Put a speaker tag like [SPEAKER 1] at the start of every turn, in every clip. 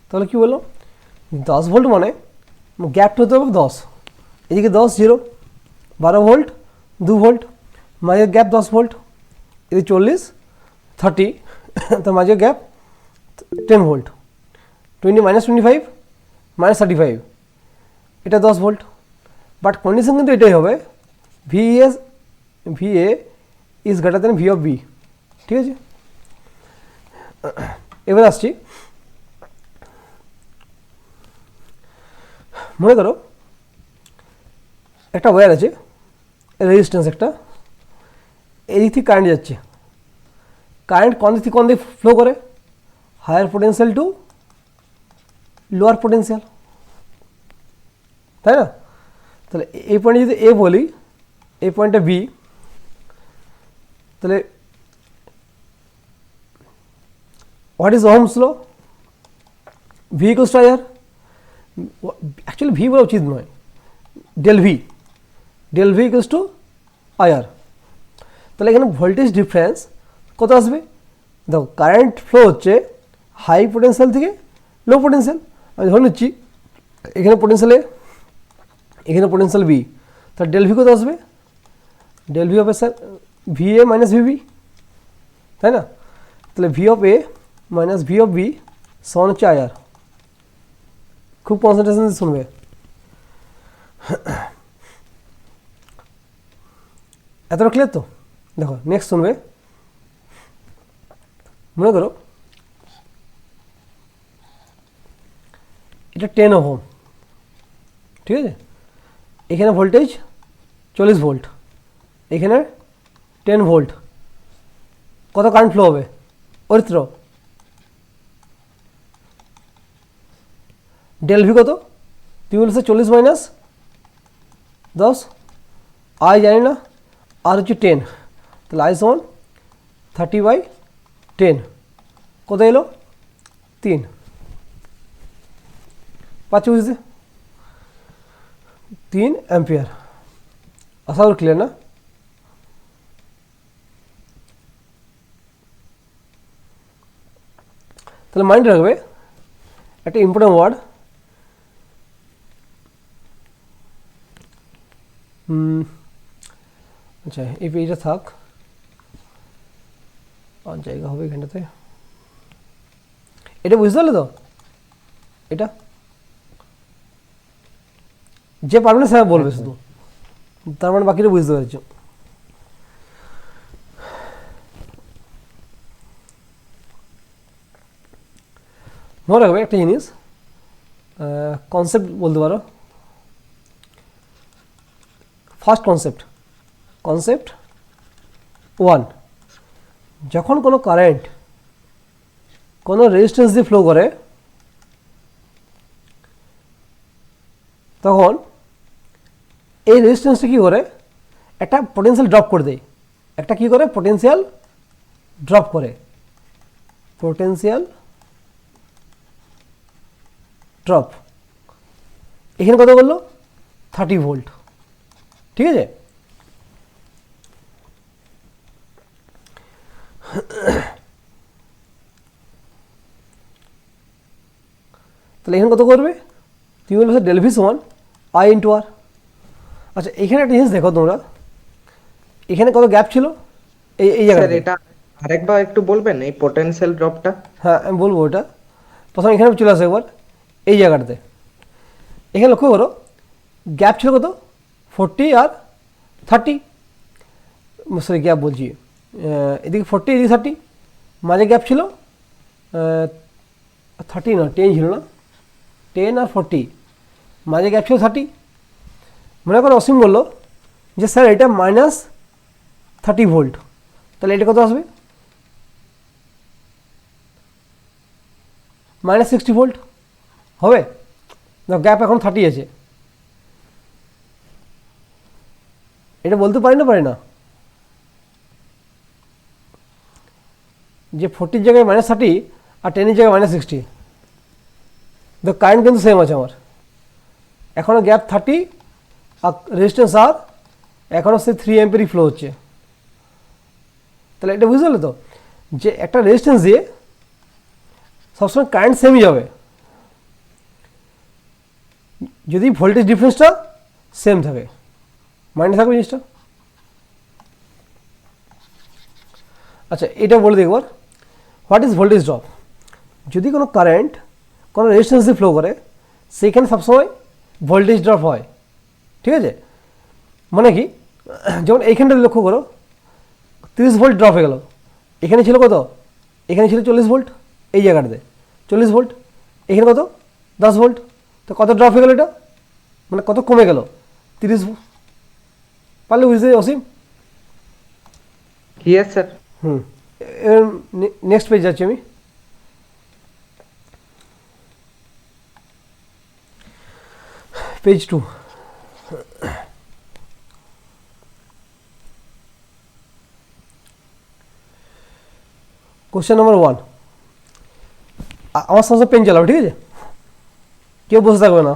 [SPEAKER 1] তাহলে কী বললো 10 ভোল্ট মানে গ্যাপটা হতে হবে 10, এদিকে 10 0, 12 ভোল্ট 2 ভোল্ট, মাঝের গ্যাপ 10 ভোল্ট, এদিকে 40 30 তো মাঝের গ্যাপ 10 ভোল্ট, 20 -25 -35, এটা 10 ভোল্ট। বাট কন্ডিশন কিন্তু এটাই হবে VA is greater then V of B, ঠিক আছে। এবার আসছি, মনে করো একটা ওয়্যার আছে, রেজিস্ট্যান্স একটা, এদিক থেকে কারেন্ট যাচ্ছে, কারেন্ট কোন দিক থেকে কোন দিকে ফ্লো করে, higher potential to lower potential, তাই না। তাহলে এই পয়েন্টে যদি এ বলি, এই পয়েন্টটা বি, তাহলে what is ohm's law, V equals to IR, actually V বলা উচিত নয়, del V equals to IR. তাহলে এখানে ভোল্টেজ ডিফারেন্স কত আসবে, দেখো কারেন্ট ফ্লো হচ্ছে হাই পোটেন্সিয়াল থেকে লো পোটেন্সিয়াল, আমি ধরে নিচ্ছি এখানে পোটেন্সিয়াল এ, এখানে পোটেন্সিয়াল বি, তাহলে ডেল ভি কত আসবে, ডেল ভি হবে sir V A minus VB, তাই না। তাহলে V of A minus V of B সমান হচ্ছে আইআর। খুব কনসেন্ট্রেশন দিয়ে শুনবে। এতটা ক্লিয়ার তো। দেখো নেক্সট শুনবে, মনে করো এটা 10 ওহম, ঠিক আছে, এখানে ভোল্টেজ 40 ভোল্ট, এখানে 10 ভোল্ট, কত কারেন্ট ফ্লো হবে, অরিত্র ডেল ভি কত, তুমি বলছো 40 মাইনাস 10, আই জানি না, আর হচ্ছে 10, তাহলে আই সমান 30/10, কত এলো 3, পাচ্ছ বুঝতে, 3 অ্যাম্পিয়ার। আশা করি ক্লিয়ার না। তাহলে মাইন্ড রাখবে একটা ইম্পর্টেন্ট ওয়ার্ড, আচ্ছা এই পেজটা থাক, আর জায়গা হবে এখানটাতে, এটা বুঝতে পারলে তো, এটা যে পারবে না স্যার বলবে শুধু, তার মানে বাকিটা বুঝতে পারছো। মনে রাখবে একটা জিনিস, কনসেপ্ট বলতে পারো, ফার্স্ট কনসেপ্ট 1, যখন কোনো কারেন্ট কোনো রেজিস্ট্যান্স দিয়ে ফ্লো করে তখন এই রেজিস্ট্যান্সটা কী করে, একটা পোটেন্সিয়াল ড্রপ করে দেয়, একটা কী করে পোটেন্সিয়াল ড্রপ করে, পোটেন্সিয়াল ড্রপ, এখানে কত বললো 30 ভোল্ট, ঠিক আছে। তাহলে এখানে কত করবে, তুমি বলবে ডেল ভি সমান আই ইন্টু আর। আচ্ছা এখানে একটা জিনিস দেখো তোমরা, এখানে কত গ্যাপ ছিল, এই জায়গাটা,
[SPEAKER 2] এটা আরেকবার একটু বলবেন এই পোটেনশিয়াল ড্রপটা।
[SPEAKER 1] হ্যাঁ আমি বলবো ওটা, প্রথমে এখানে চলে আসে একবার এই জায়গাটাতে, এখানে লক্ষ্য করো গ্যাপ ছিল কত 40 আর 30, সরি গ্যাপ বলছি, এদিকে 40 এদিকে 30, মাঝে গ্যাপ ছিল 30 না 10 ছিল না, 10 আর 40, মাঝে গ্যাপ ছিল 30। মনে করো অসীম বললো যে স্যার এটা -30 ভোল্ট, তাহলে এটা কত আসবে -60 ভোল্ট হবে না, গ্যাপ এখন 30 আছে, এটা বলতে পারি না যে 40 জায়গায় -30 আর 10 জায়গায় -60, দ্য কারেন্ট কিন্তু সেম আছে আমার, এখনও গ্যাপ 30 আর রেজিস্ট্যান্স আর এখনও সে 3 অ্যাম্পিয়ারই ফ্লো হচ্ছে। তাহলে এটা বুঝতে পারলে তো যে একটা রেজিস্ট্যান্স দিয়ে সবসময় কারেন্ট সেমই যাবে, যদি ভোল্টেজ ডিফারেন্সটা সেম থাকে, মাইন্ডে থাকবে জিনিসটা। আচ্ছা এটা বলে দিই একবার, হোয়াট ইজ ভোল্টেজ ড্রপ। যদি কোনো কারেন্ট কোনো রেজিস্ট্যান্স দিয়ে ফ্লো করে সেইখানে সবসময় ভোল্টেজ ড্রপ হয়, ঠিক আছে। মানে কি, যেমন এইখানটা লক্ষ্য করো 30 ভোল্ট ড্রপ হয়ে গেল, এখানে ছিল কত, এখানে ছিল 40 ভোল্ট, এই জায়গাটাতে 40 ভোল্ট, এখানে কত 10 ভোল্ট, তো কত ড্রপ হয়ে গেল এটা, মানে কত কমে গেল 30। পারলে বুঝতে অসীম?
[SPEAKER 2] Yes sir.
[SPEAKER 1] এবার নেক্সট পেজ যাচ্ছি আমি। Page 2, question number 1। আমার সাথে পেন চালাবো, ঠিক আছে, কেউ বসে থাকবে না।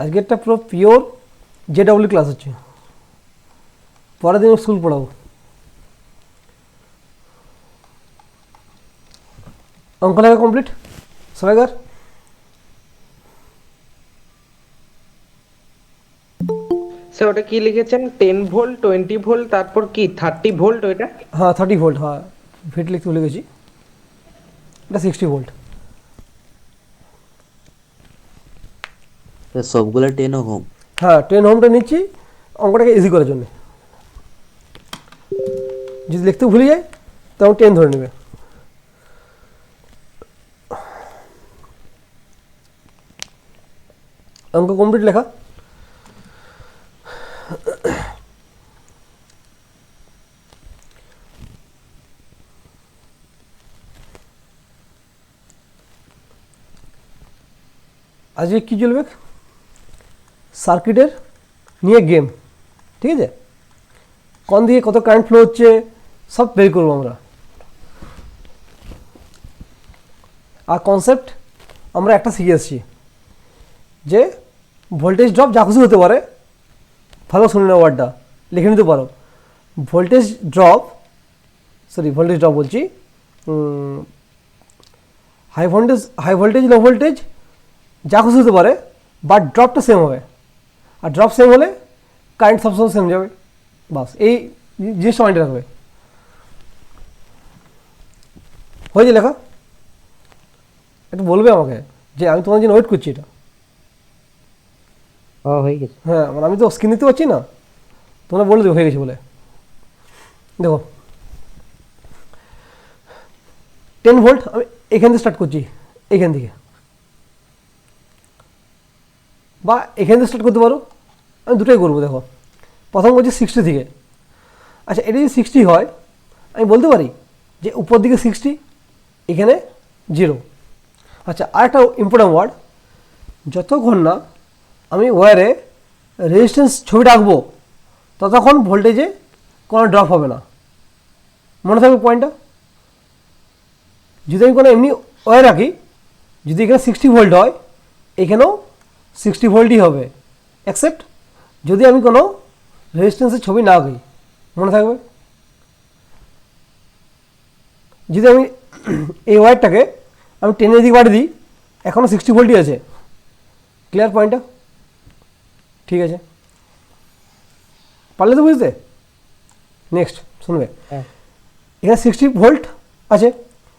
[SPEAKER 1] আজকে একটা পুরো পিওর জেডব্লিউ ক্লাস হচ্ছে, পরের দিন স্কুল পড়াবো। অঙ্ক লেখা কমপ্লিট সবাইকার?
[SPEAKER 2] স্যার ওটা কি লিখেছেন, 10 ভোল্ট 20 ভোল্ট তারপর কি 30 ভোল্ট ওইটা?
[SPEAKER 1] হ্যাঁ 30 ভোল্ট, হ্যাঁ ফিট লিখতে ভুলে গেছি, এটা 60 ভোল্ট।
[SPEAKER 3] সবগুলো 10 ওহম।
[SPEAKER 1] হ্যাঁ 10 হোমটা নিচ্ছি অঙ্কটাকে ইজি করার জন্য, যদি লিখতে ভুলে যায় তখন 10 ধরে নেবে। অঙ্ক কমপ্লিট লেখা। আজকে কী চলবে, সার্কিটের নিয়ে গেম, ঠিক আছে, কোন দিকে কত কারেন্ট ফ্লো হচ্ছে সব বের করবো আমরা। আর কনসেপ্ট আমরা একটা শিখে এসেছি যে ভোল্টেজ ড্রপ যা খুশি হতে পারে, ভালো শুনে নেওয়া ওয়ার্ডটা লিখে নিতে পারো। ভোল্টেজ ড্রপ বলছি, হাই ভোল্টেজ লো ভোল্টেজ যা খুশি হতে পারে, বাট ড্রপটা সেম হবে, আর ড্রপ সেম হলে কারেন্ট সবসময় সেম যাবে। বাস এই জিনিসটা মাইন্ডে রাখবে। হয়েছে লেখা? একটু বলবে আমাকে যে আমি তোমার জন্য ওয়েট করছি এটা।
[SPEAKER 2] হয়ে গেছে।
[SPEAKER 1] হ্যাঁ মানে আমি তো স্ক্রিন দিতে পারছি না, তোমরা বলে দেবো হয়ে গেছে বলে। দেখো 10 ভোল্ট আমি এখান থেকে স্টার্ট করছি, এখান থেকে, বা এখান থেকে স্টার্ট করতে পারো, আমি দুটোই করবো। দেখো প্রথম করছি 60 থেকে। আচ্ছা এটা যদি 60 হয় আমি বলতে পারি যে উপর দিকে 60, এখানে 0। আচ্ছা আরেকটা ইম্পর্ট্যান্ট ওয়ার্ড, যতক্ষণ না আমি ওয়্যারে রেজিস্ট্যান্স ছবিটা আঁকবো ততক্ষণ ভোল্টেজে কোনো ড্রপ হবে না, মনে থাকবে পয়েন্টটা। যদি আমি কোনো এমনি ওয়্যার রাখি, যদি এখানে 60 ভোল্ট হয় এখানেও 60 ভোল্টই হবে, অ্যাকসেপ্ট যদি আমি কোনো রেজিস্ট্যান্সের ছবি না আঁকি, মনে থাকবে। যদি আমি এই ওয়্যারটাকে আমি টেনের দিকে বাড়িয়ে দিই এখনও 60 ভোল্টই আছে, ক্লিয়ার পয়েন্টটা? ঠিক আছে, পারলে তো বুঝতে। নেক্সট শুনবে, এখানে 60 ভোল্ট আছে,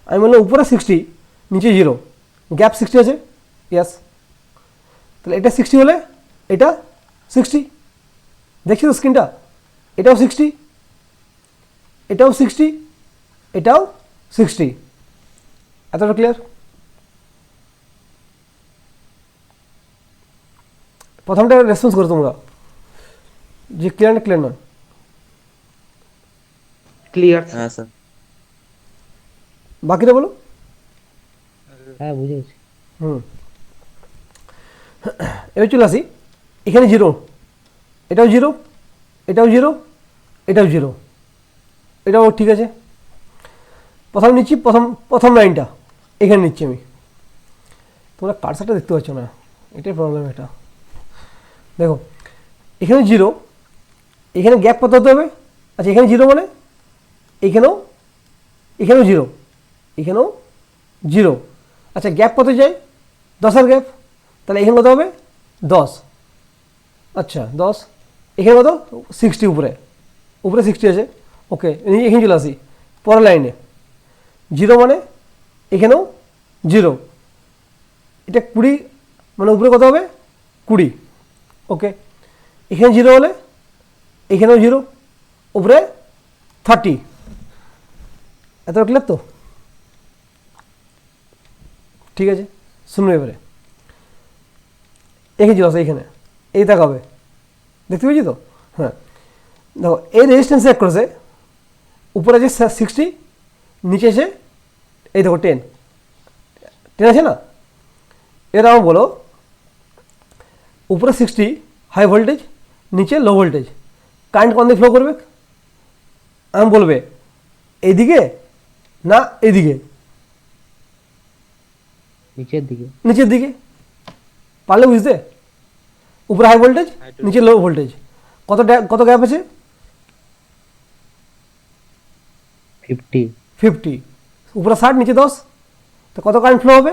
[SPEAKER 1] আমি বললাম উপরে 60 নিচে 0, গ্যাপ 60 আছে, ইয়াস। তাহলে এটা 60 হলে এটা 60, দেখছি তো স্ক্রিনটা, এটাও 60, এটাও 60, এটাও 60। এতটা ক্লিয়ার? প্রথমটা রেসপন্স করো তোমরা যে ক্লিয়ার না ক্লিয়ার নয়।
[SPEAKER 2] ক্লিয়ার।
[SPEAKER 3] হ্যাঁ স্যার।
[SPEAKER 1] বাকিটা বলো।
[SPEAKER 4] হ্যাঁ বুঝেছি।
[SPEAKER 1] এবার চলে আসি, এখানে 0, এটাও 0, এটাও 0, এটাও 0, এটাও ঠিক আছে। প্রথম নিচ্ছি, প্রথম লাইনটা এখানে নিচ্ছি আমি। তোমরা কার্সারটা দেখতে পাচ্ছ না, এটাই প্রবলেম। এটা দেখো, এখানে 0, এখানে গ্যাপ কত হতে হবে? আচ্ছা, এখানে 0 মানে এখানেও 0, এখানেও 0। আচ্ছা, গ্যাপ কত যায়? 10-এর গ্যাপ, তাহলে এখানে কত হবে? 10। আচ্ছা 10, এখানে কত? 60, উপরে 60 আছে। ওকে, এখানে চলে আসি পরের লাইনে। 0 মানে এখানেও 0, এটা 20, মানে উপরে কত হবে? 20। ওকে, এখানে 0 হলে এখানেও 0, উপরে 30। এত ক্লিয়ার তো? ঠিক আছে, শুনুন এবারে। এখানে চলে আসে, এখানে এই তাকাবে, দেখতে পেয়েছি তো? হ্যাঁ, দেখো এই রেজিস্ট্যান্স এক করেছে, উপরে আছে 60, নিচে এসে এই দেখো 10 আছে না? এরা আমার বলো, উপরে 60 হাই ভোল্টেজ, নিচে লো ভোল্টেজ, কারেন্ট কোন দিকে ফ্লো করবে? আমি বলবে এইদিকে না এইদিকে?
[SPEAKER 4] নিচের দিকে।
[SPEAKER 1] নিচের দিকে। পারলে বুঝতে? উপরে হাই ভোল্টেজ, নিচে লো ভোল্টেজ, কত গ্যাপ আছে? 50। উপরে 60, নিচে 10, তো কত কারেন্ট ফ্লো হবে?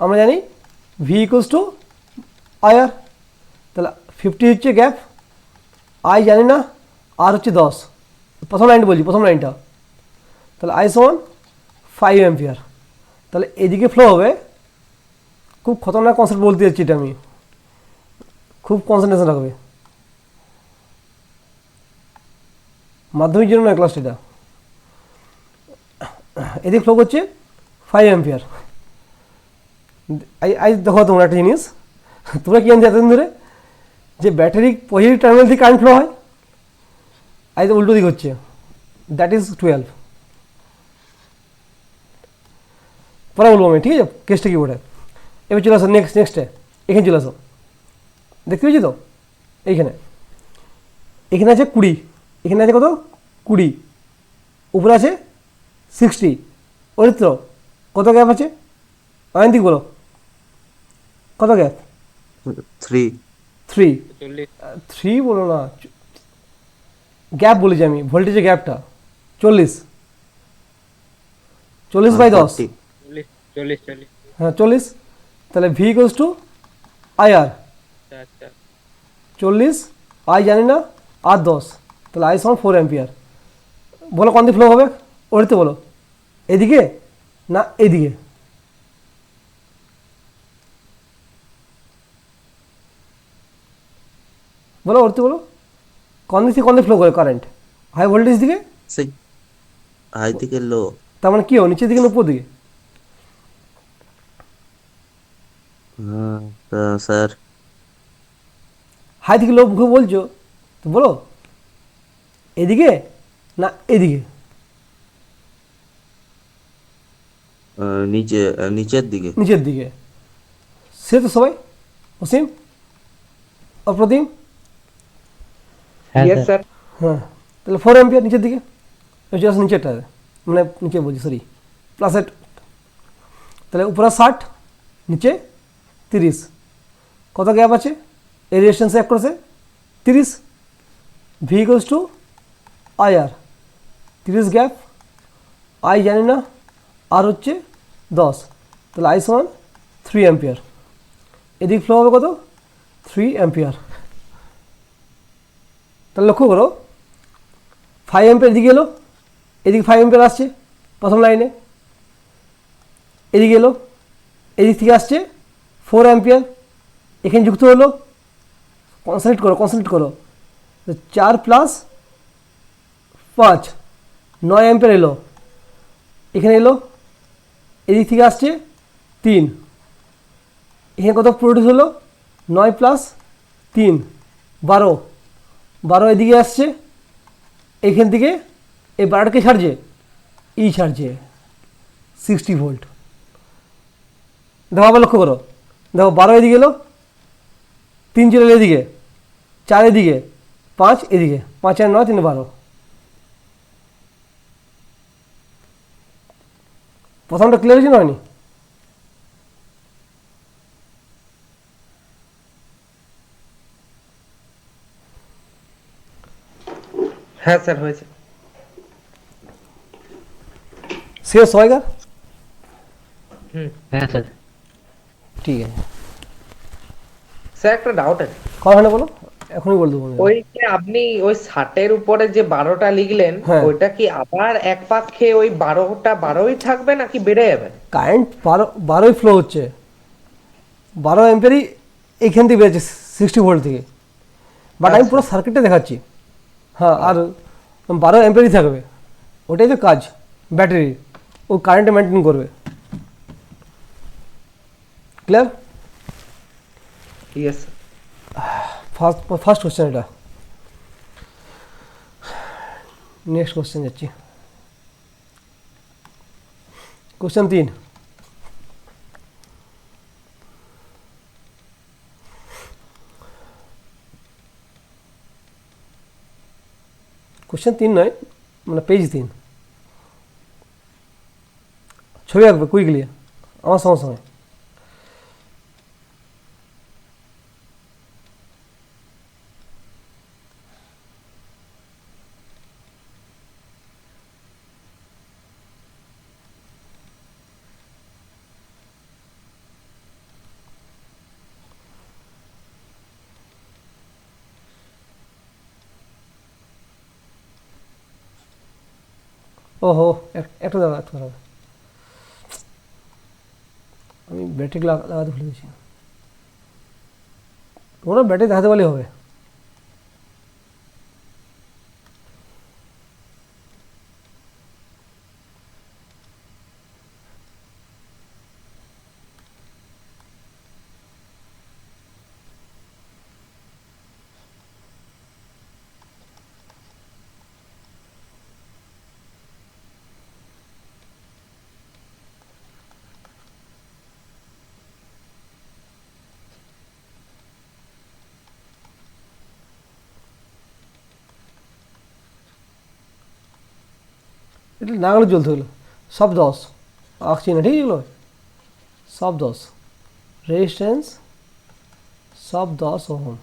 [SPEAKER 1] আমরা জানি V = IR। তাহলে 50 হচ্ছে গ্যাপ, I জানি না, আর হচ্ছে 10। প্রথম লাইনটা বলছি, প্রথম লাইনটা। তাহলে I = 5 অ্যাম্পিয়ার। তাহলে এদিকে ফ্লো হবে। খুব খতরনাক কনসেপ্ট বলতে যাচ্ছি, এটা আমি খুব কনসেন্ট্রেশন রাখবে, মাধ্যমিক জন্য নয় ক্লাসটা। এটা এদিকে ফ্লো করছে 5 অ্যাম্পিয়ার। দেখো তোমরা একটা জিনিস, তোমরা কি জানতে এতদিন ধরে যে ব্যাটারি পজিটিভ টার্মিনাল থেকে কারেন্ট ফ্লো হয়? তো উল্টো দিক হচ্ছে, দ্যাট ইজ 12। পরে বলবো আমি, ঠিক আছে? কেসটা কি ওটা। এবার চলে আসো নেক্সটে, এখানে চলে আসো, দেখতে পেয়েছি তো? এখানে আছে 20, এখানে আছে কত? 20, উপরে আছে 60। অরিত্র কত গ্যাপ আছে? অয়ন্তিক বলো, কত গ্যাপ?
[SPEAKER 3] 3।
[SPEAKER 1] 3 বলো না, গ্যাপ বলেছি আমি, ভোল্টেজের গ্যাপটা 40/10।
[SPEAKER 5] 40।
[SPEAKER 1] হ্যাঁ 40। তাহলে V = IR। 40, I জানি না, আর 10, তাহলে I = 4 অ্যাম্পিয়ার। বলো কোন দিকে ফ্লো হবে? ওরিতে বলো, এদিকে না এদিকে? বলো ওরিতে বলো, কোন দিক থেকে ফ্লো করে কারেন্ট? হাই ভোল্টেজ দিকে?
[SPEAKER 3] সেই হাই থেকে লো।
[SPEAKER 1] তার মানে কি হবে, নিচের দিকে না উপর দিকে?
[SPEAKER 3] তা স্যার
[SPEAKER 1] হাই থেকে লো মুখে বলছো তো, বলো এদিকে না এদিকে?
[SPEAKER 3] নিচের দিকে।
[SPEAKER 1] নিচের দিকে। সে তো সবাই, অসীম, অপ্রতিম।
[SPEAKER 4] হ্যাঁ
[SPEAKER 2] ইয়েস
[SPEAKER 4] স্যার।
[SPEAKER 2] স্যার।
[SPEAKER 1] হ্যাঁ, তাহলে 4 অ্যাম্পিয়ার নিচের দিকে। জাস্ট নিচেরটা, মানে নিচে বলছি, সরি, প্লাসের। তাহলে উপরে 60, নিচে 30, কত গ্যাপ আছে? এই রেজিস্ট্যান্স এক করেছে 30। V = IR, 30 গ্যাপ, I জানি না, আর হচ্ছে 10, তাহলে I = 3 অ্যাম্পিয়ার। এদিক ফ্লো হবে কত? 3 অ্যাম্পিয়ার। তাহলে লক্ষ্য করো, 5 অ্যাম্পিয়ার এদিকে এলো, এদিকে 5 অ্যাম্পিয়ার আসছে প্রথম লাইনে, এদিকে এলো, এদিক থেকে আসছে 4 অ্যাম্পিয়ার, এখানে যুক্ত হলো। কনসেন্ট্রেট করো, তো 4 প্লাস 5 9 অ্যাম্পিয়ার এলো, এখানে এলো, এদিক থেকে আসছে 3, এখানে কত প্রডিউস হলো 9 প্লাস 3 12, 12 এদিকে আসছে, এখান থেকে এই 12টাকে ছাড়ছে, ছাড়ছে 60 ভোল্ট। দেখো আবার লক্ষ্য করো, দেখো 12 এদিকে এলো, 3 চলে এলো এদিকে, 4 এদিকে, 5 এদিকে, 5 আর 9 3 12। প্রথমটা ক্লিয়ার হয়েছে না হয়নি?
[SPEAKER 2] হ্যাঁ স্যার হয়েছে।
[SPEAKER 1] শেষ হয়গা?
[SPEAKER 4] হ্যাঁ স্যার।
[SPEAKER 1] ঠিক আছে,
[SPEAKER 2] স্যার একটা ডাউট আছে,
[SPEAKER 1] কথা না বলো, এখনই বলে দেবো।
[SPEAKER 2] ওই যে আপনি ওই 60-এর উপরে যে 12টা লিখলেন,
[SPEAKER 1] হ্যাঁ।
[SPEAKER 2] ওইটা কি আবার এক পাক্ষে ওই 12টা 12ই থাকবে নাকি বেড়ে যাবে?
[SPEAKER 1] কারেন্ট 12ই ফ্লো হচ্ছে, 12 অ্যাম্পিয়ারই এইখান থেকে বেরোচ্ছে 60 ভোল্ট থেকে, বাট আমি পুরো সার্কিটটা দেখাচ্ছি। হ্যাঁ, আর 12 অ্যাম্পিয়ারই থাকবে, ওটাই তো কাজ ব্যাটারি, ও কারেন্টে মেনটেন করবে। ক্লিয়ার?
[SPEAKER 2] ইয়েস
[SPEAKER 1] ফার্স্ট কোশ্চেন এটা। নেক্সট কোশ্চেন যাচ্ছি, কোশ্চেন 3। কোশ্চেন 3 নয়, মানে পেজ 3। ছবি আঁকবে কুইকলি আমার সঙ্গে সঙ্গে। ওহো, একটা দাদা, একটা দাদা, আমি ব্যাটারি লাগাতে ভুলে গেছি। তোমরা ব্যাটারি দেখাতে পারলে হবে। এটা না গেলে জ্বলতে হলো, সব 10 আঁকছি না, ঠিক এগুলো সব 10, রেজিস্ট্যান্স সব 10 ওহম।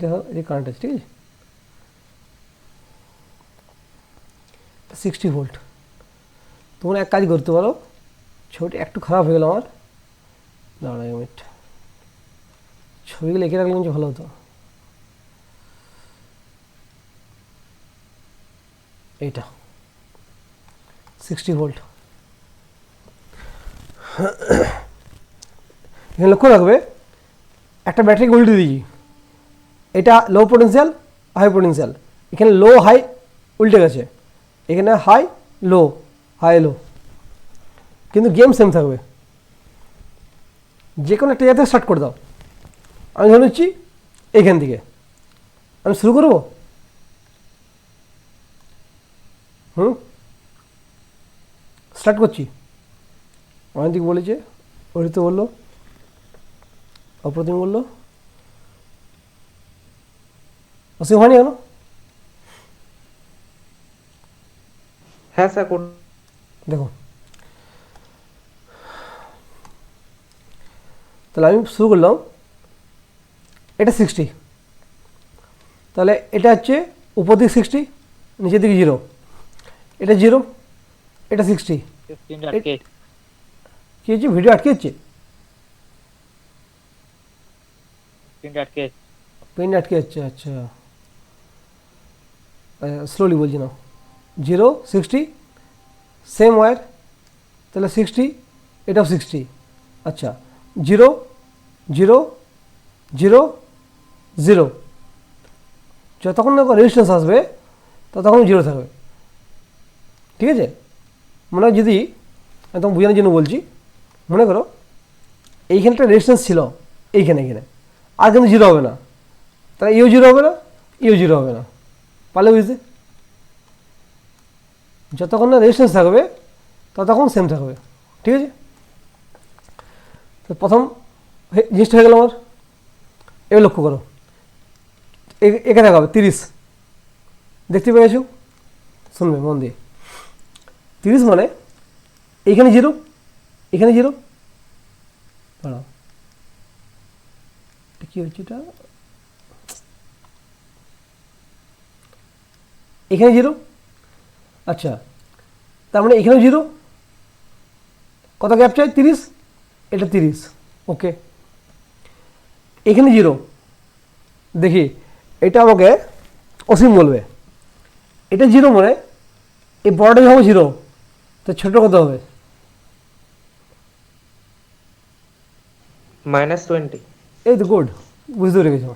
[SPEAKER 1] এটা কারেন্ট আছে, ঠিক আছে, 60 ভোল্ট। তোমরা এক কাজ করতে পারো, ছবিটা একটু খারাপ হয়ে গেল আমার, দাঁড়াও 1 মিনিট, ছবিগুলো এঁকে রাখলে কিন্তু ভালো হতো। এইটা 60 ভোল্ট। এখানে লক্ষ্য রাখবে, একটা ব্যাটারিকে উল্টে দিয়েছি, এটা লো পোটেনশিয়াল হাই পোটেনশিয়াল, এখানে লো হাই উল্টে গেছে, এখানে হাই লো, হাই লো, কিন্তু গেম সেম থাকবে। যে কোনো একটা জায়গা থেকে স্টার্ট করে দাও। আমি ধরে নিচ্ছি এইখান থেকে আমি শুরু করবো। স্টার্ট করছি, আমার দিকে বলেছে, অরিত বললো, অপ্রতিম বললো, অসীম হয়নি কেন?
[SPEAKER 2] হ্যাঁ স্যার
[SPEAKER 1] দেখো, তাহলে আমি শুরু করলাম, এটা 60, তাহলে এটা হচ্ছে উপর দিকে 60, নিচের দিকে 0, এটা 0, এটা 60।
[SPEAKER 5] স্ক্রিনটা আটকে
[SPEAKER 1] কী হচ্ছে, ভিডিও আটকে যাচ্ছে,
[SPEAKER 5] স্ক্রিনটা আটকে
[SPEAKER 1] পেন আটকে যাচ্ছে, আচ্ছা স্লোলি বলছি না। 0 60 সেম ওয়্যার, তাহলে 60, এটাও 60। আচ্ছা 0 0 0 0, যতক্ষণ না রেজিস্ট্যান্স আসবে ততক্ষণ 0 থাকবে। ঠিক আছে, মনে হয় যদি একদম বোঝানোর জন্য বলছি, মনে করো এইখানটা রেজিস্ট্যান্স ছিল, এইখানে এখানে, আর কিন্তু 0 হবে না, তাহলে ইও 0 হবে না, ইও 0 হবে না। পারলে বুঝতে, যতক্ষণ না রেজিস্ট্যান্স থাকবে ততক্ষণ সেম থাকবে। ঠিক আছে, তো প্রথম জিনিসটা হয়ে গেল আমার। এবার লক্ষ্য করো, এখানে দেখাবে 30, দেখতে পেয়েছো, শুনবে মন দিয়ে। 30 মানে এইখানে 0, এখানে 0, দাঁড়াও কী হচ্ছে এটা, এখানে 0, আচ্ছা তার মানে এখানেও 0, কত গ্যাপ চাই, 30, এটা 30, ওকে। এখানে 0, দেখি এটা আমাকে অসীম বলবে, এটা 0 মানে এই বড়টা হবে 0, তো ছোট কত হবে,
[SPEAKER 2] -20।
[SPEAKER 1] এই তো গুড, বুঝতে পেরে গেছো।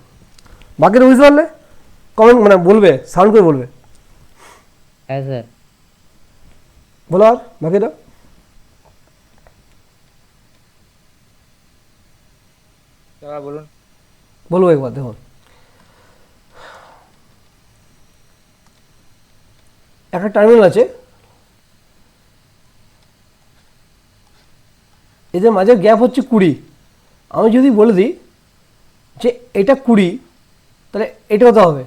[SPEAKER 1] বাকিটা বুঝতে পারলে কমেন্ট মানে বলবে, সাউন্ড করে বলবে,
[SPEAKER 4] হ্যাঁ স্যার।
[SPEAKER 1] বলো আর বাকিটা।
[SPEAKER 5] দাদা বলুন।
[SPEAKER 1] বলবো একবার, দেখুন একটা টার্মিনাল আছে, এদের মাঝে গ্যাপ হচ্ছে 20। আমি যদি বলে দিই যে এটা 20, তাহলে এটা কত হবে,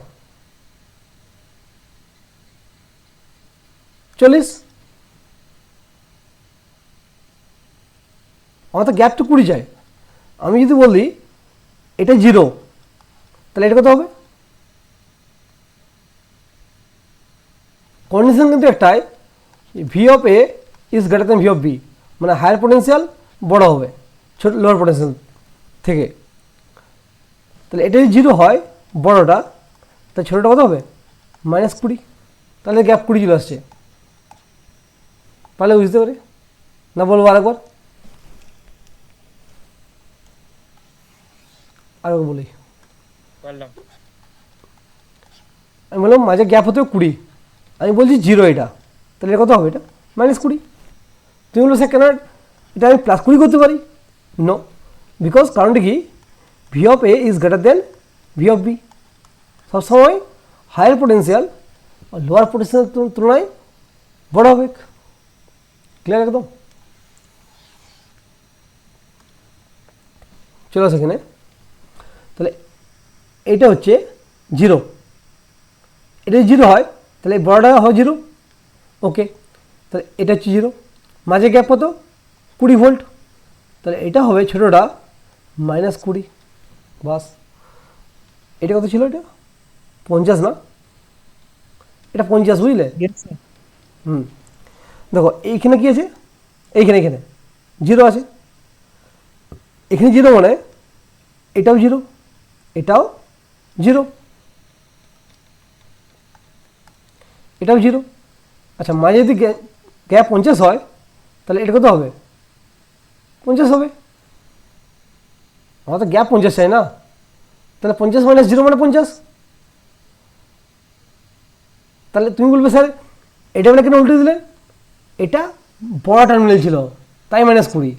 [SPEAKER 1] 40। আমার তো গ্যাপ তো 20 চাই। আমি যদি বলি এটা 0, তাহলে এটা কত হবে, কন্ডিশন কিন্তু একটাই, V of A is greater than V of B, মানে হায়ার পোটেন্সিয়াল বড় হবে ছোট লোয়ার পোটেন্সিয়াল থেকে। তাহলে এটা যদি 0 হয় বড়টা, তাহলে ছোটোটা কত হবে, -20, তাহলে গ্যাপ 20 চলে আসছে। পারলে বুঝতে পারে না, বলবো আরেকবার, আরেকবার বলি।
[SPEAKER 5] পারলাম।
[SPEAKER 1] আমি বললাম মাঝে গ্যাপ হতে 20, আমি বলছি 0 এটা, তাহলে এটা কত হবে, এটা -20। তুমি বললো স্যার কেন এটা আমি +20 করতে পারি, নো, বিকজ কারণটা কি, V of A is greater than V of B. সবসময় হায়ার পোটেন্সিয়াল আর লোয়ার পোটেন্সিয়াল তুলনায় বড় হবে। ক্লিয়ার একদম, চলো সেখানে। তাহলে এটা হচ্ছে 0, এটা যদি 0 হয় তাহলে এই বড়টা হয় 0, ওকে। তাহলে এটা হচ্ছে 0, মাঝে গ্যাপ কত, 20 ভোল্ট, তাহলে এটা হবে ছোটোটা -20, বাস। এটা কত ছিল, এটা 50 না, এটা 50, বুঝলে। হুম, দেখো এইখানে কি আছে, এইখানে 0 আছে, এখানে 0 মানে এটাও 0, এটাও 0, এটাও 0। আচ্ছা মাঝে যদি গ্যাপ 50 হয় তাহলে এটা কত হবে, 50 হবে। আমার তো গ্যাপ 50 চাই না, তাহলে 50 - 0 মানে 50। তাহলে তুমি বলবে স্যার এটা মানে কেন উল্টে দিলে, এটা বড় টার্মিনাল ছিল তাই -20।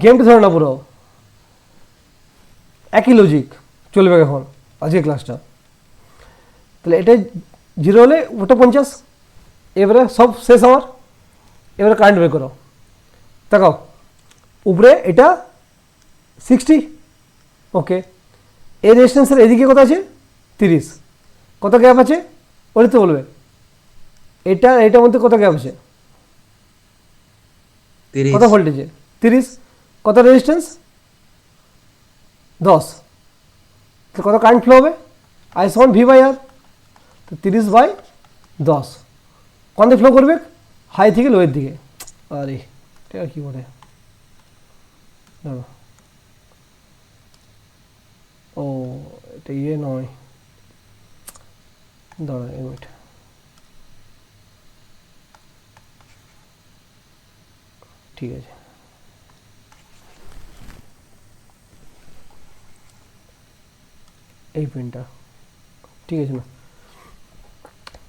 [SPEAKER 1] গেমটা ধরে না পুরো একই লজিক চলবে এখন আজকে ক্লাসটা। তাহলে এটা 0 হলে ওটা 50, এবারে সব শেষ আমার। এবারে কারেন্ট বের করো, দেখাও উপরে এটা 60, ওকে। এই রেজিস্ট্যান্সের এদিকে কত আছে, 30, কত গ্যাপ আছে ওটা তো বলবে, এটা এটার মধ্যে কত গ্যাপ আছে,
[SPEAKER 3] 30।
[SPEAKER 1] কত ভোল্টেজে, 30, কত রেজিস্ট্যান্স 10, তো কত কারেন্ট ফ্লো হবে, I সমান V/R, তো 30/10, কোন দিকে ফ্লো করবে? হাই থেকে লোয়ের দিকে। আরে এটা কি বলে, দাঁড়াও, ও এটা ইয়ে নয়, দাঁড়া এক মিনিট, ঠিক আছে, এই পেনটা ঠিক আছে না?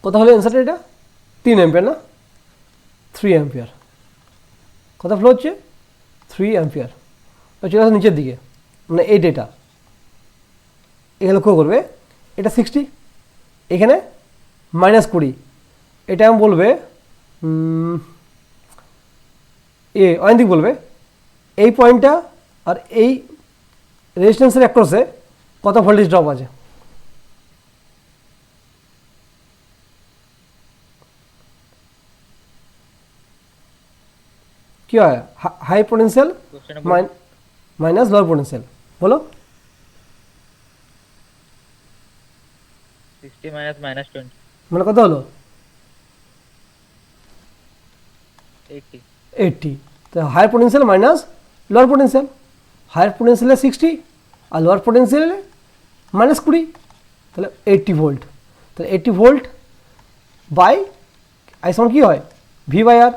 [SPEAKER 1] কত হলো অ্যান্সারটা? এটা 3 অ্যাম্পিয়ার না, 3 অ্যাম্পিয়ার। কত ফ্লো হচ্ছে? 3 অ্যাম্পিয়ার। চলে আসে নিচের দিকে, মানে এই ডেটা এখানে লক্ষ্য করবে, এটা 60, এখানে -20, এটা আমি বলবে অনেক দিক বলবে এই পয়েন্টটা আর এই রেজিস্ট্যান্সের অ্যাক্রসে কত ভোল্টেজ ড্রপ আছে। কি হয়? High potential
[SPEAKER 5] Question
[SPEAKER 1] minus lower potential, বলো।
[SPEAKER 5] 60 minus -20
[SPEAKER 1] মানে কত হলো?
[SPEAKER 5] 80
[SPEAKER 1] 80। তো higher potential minus lower potential, higher পোটেনশিয়ালে 60 আর লোয়ার পোটেনশিয়ালে -20, তাহলে 80 ভোল্ট। তাহলে 80 ভোল্ট বাই আই সমান কী হয়? ভি বাই আর,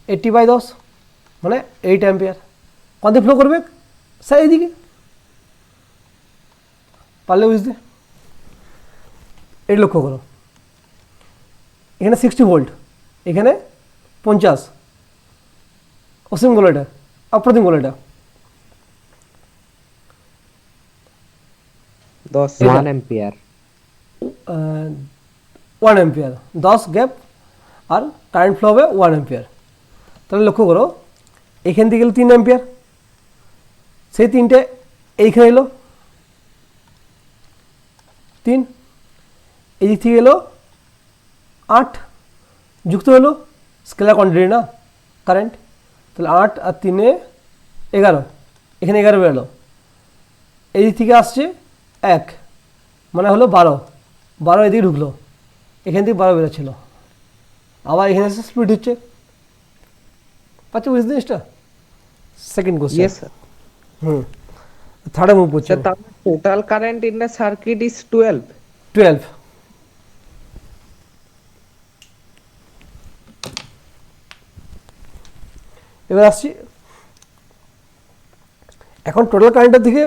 [SPEAKER 1] 80/10 মানে 8 অ্যাম্পিয়ার। কত ফ্লো করবে? স্যার এইদিকে, পারলে বুঝতে। এটা লক্ষ্য করো, এখানে 60 ভোল্ট, এখানে 50, অসীম গোল এটা, অপ্রতিম গোল এটা।
[SPEAKER 2] 10
[SPEAKER 4] 1 ampere
[SPEAKER 1] 1 অ্যাম্পিয়ার, 10 গ্যাপ আর কারেন্ট ফ্লো হবে 1 অ্যাম্পিয়ার। তাহলে লক্ষ্য করো, এখান থেকে গেলো 3 অ্যাম্পিয়ার, সেই 3টে এইখানে এলো 3, এই দিক থেকে এলো 8, যুক্ত হলো স্কেলার কোয়ান্টিটি না কারেন্ট, তাহলে 8 আর 3-এ 11, এখানে 11 বেরোলো, এই দিক থেকে আসছে 1 মানে হলো 12 এদিকে ঢুকলো, এখান থেকে 12 বেরোচ্ছিল, আবার এখানে এসে স্প্লিট হচ্ছে। পাচ্ছ বুঝতে জিনিসটা? Second question.
[SPEAKER 2] Yes sir.
[SPEAKER 1] থার্ডে মুভ করছে।
[SPEAKER 2] স্যার তার total current in the circuit is 12।
[SPEAKER 1] 12। এবার আসছি, এখন টোটাল কারেন্টের দিকে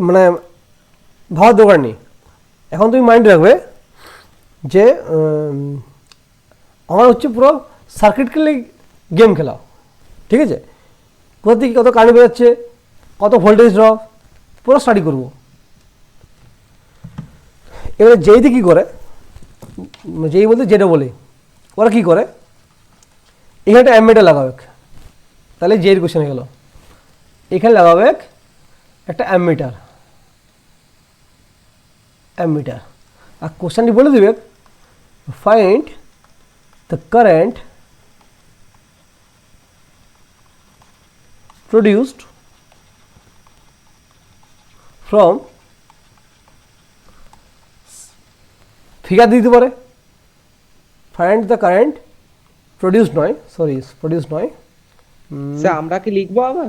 [SPEAKER 1] মানে ভাবার দরকার নেই। এখন তুমি মাইন্ড রাখবে যে আমার হচ্ছে পুরো সার্কিট খেলে গেম খেলা, ঠিক আছে? কোথা থেকে কত কারেন্ট বেরোচ্ছে, কত ভোল্টেজ ড্রপ, পুরো স্টাডি করবো। এবারে যেইতে কী করে, যেই বলতে যেটা বলে, ওরা কী করে, এখানে একটা অ্যামমিটার লাগাবে, তাহলে যেই কোশ্চেনে গেল, এখানে লাগাবে একটা অ্যামমিটার, আর কোশ্চেনটি বলে দিবে find the current produced from, figure দিতে পারে, ফাইন্ড দ্য কারেন্ট প্রডিউসড নয়, সরি প্রডিউসড নয়,
[SPEAKER 2] স্যার আমরা কি লিখবো আবার?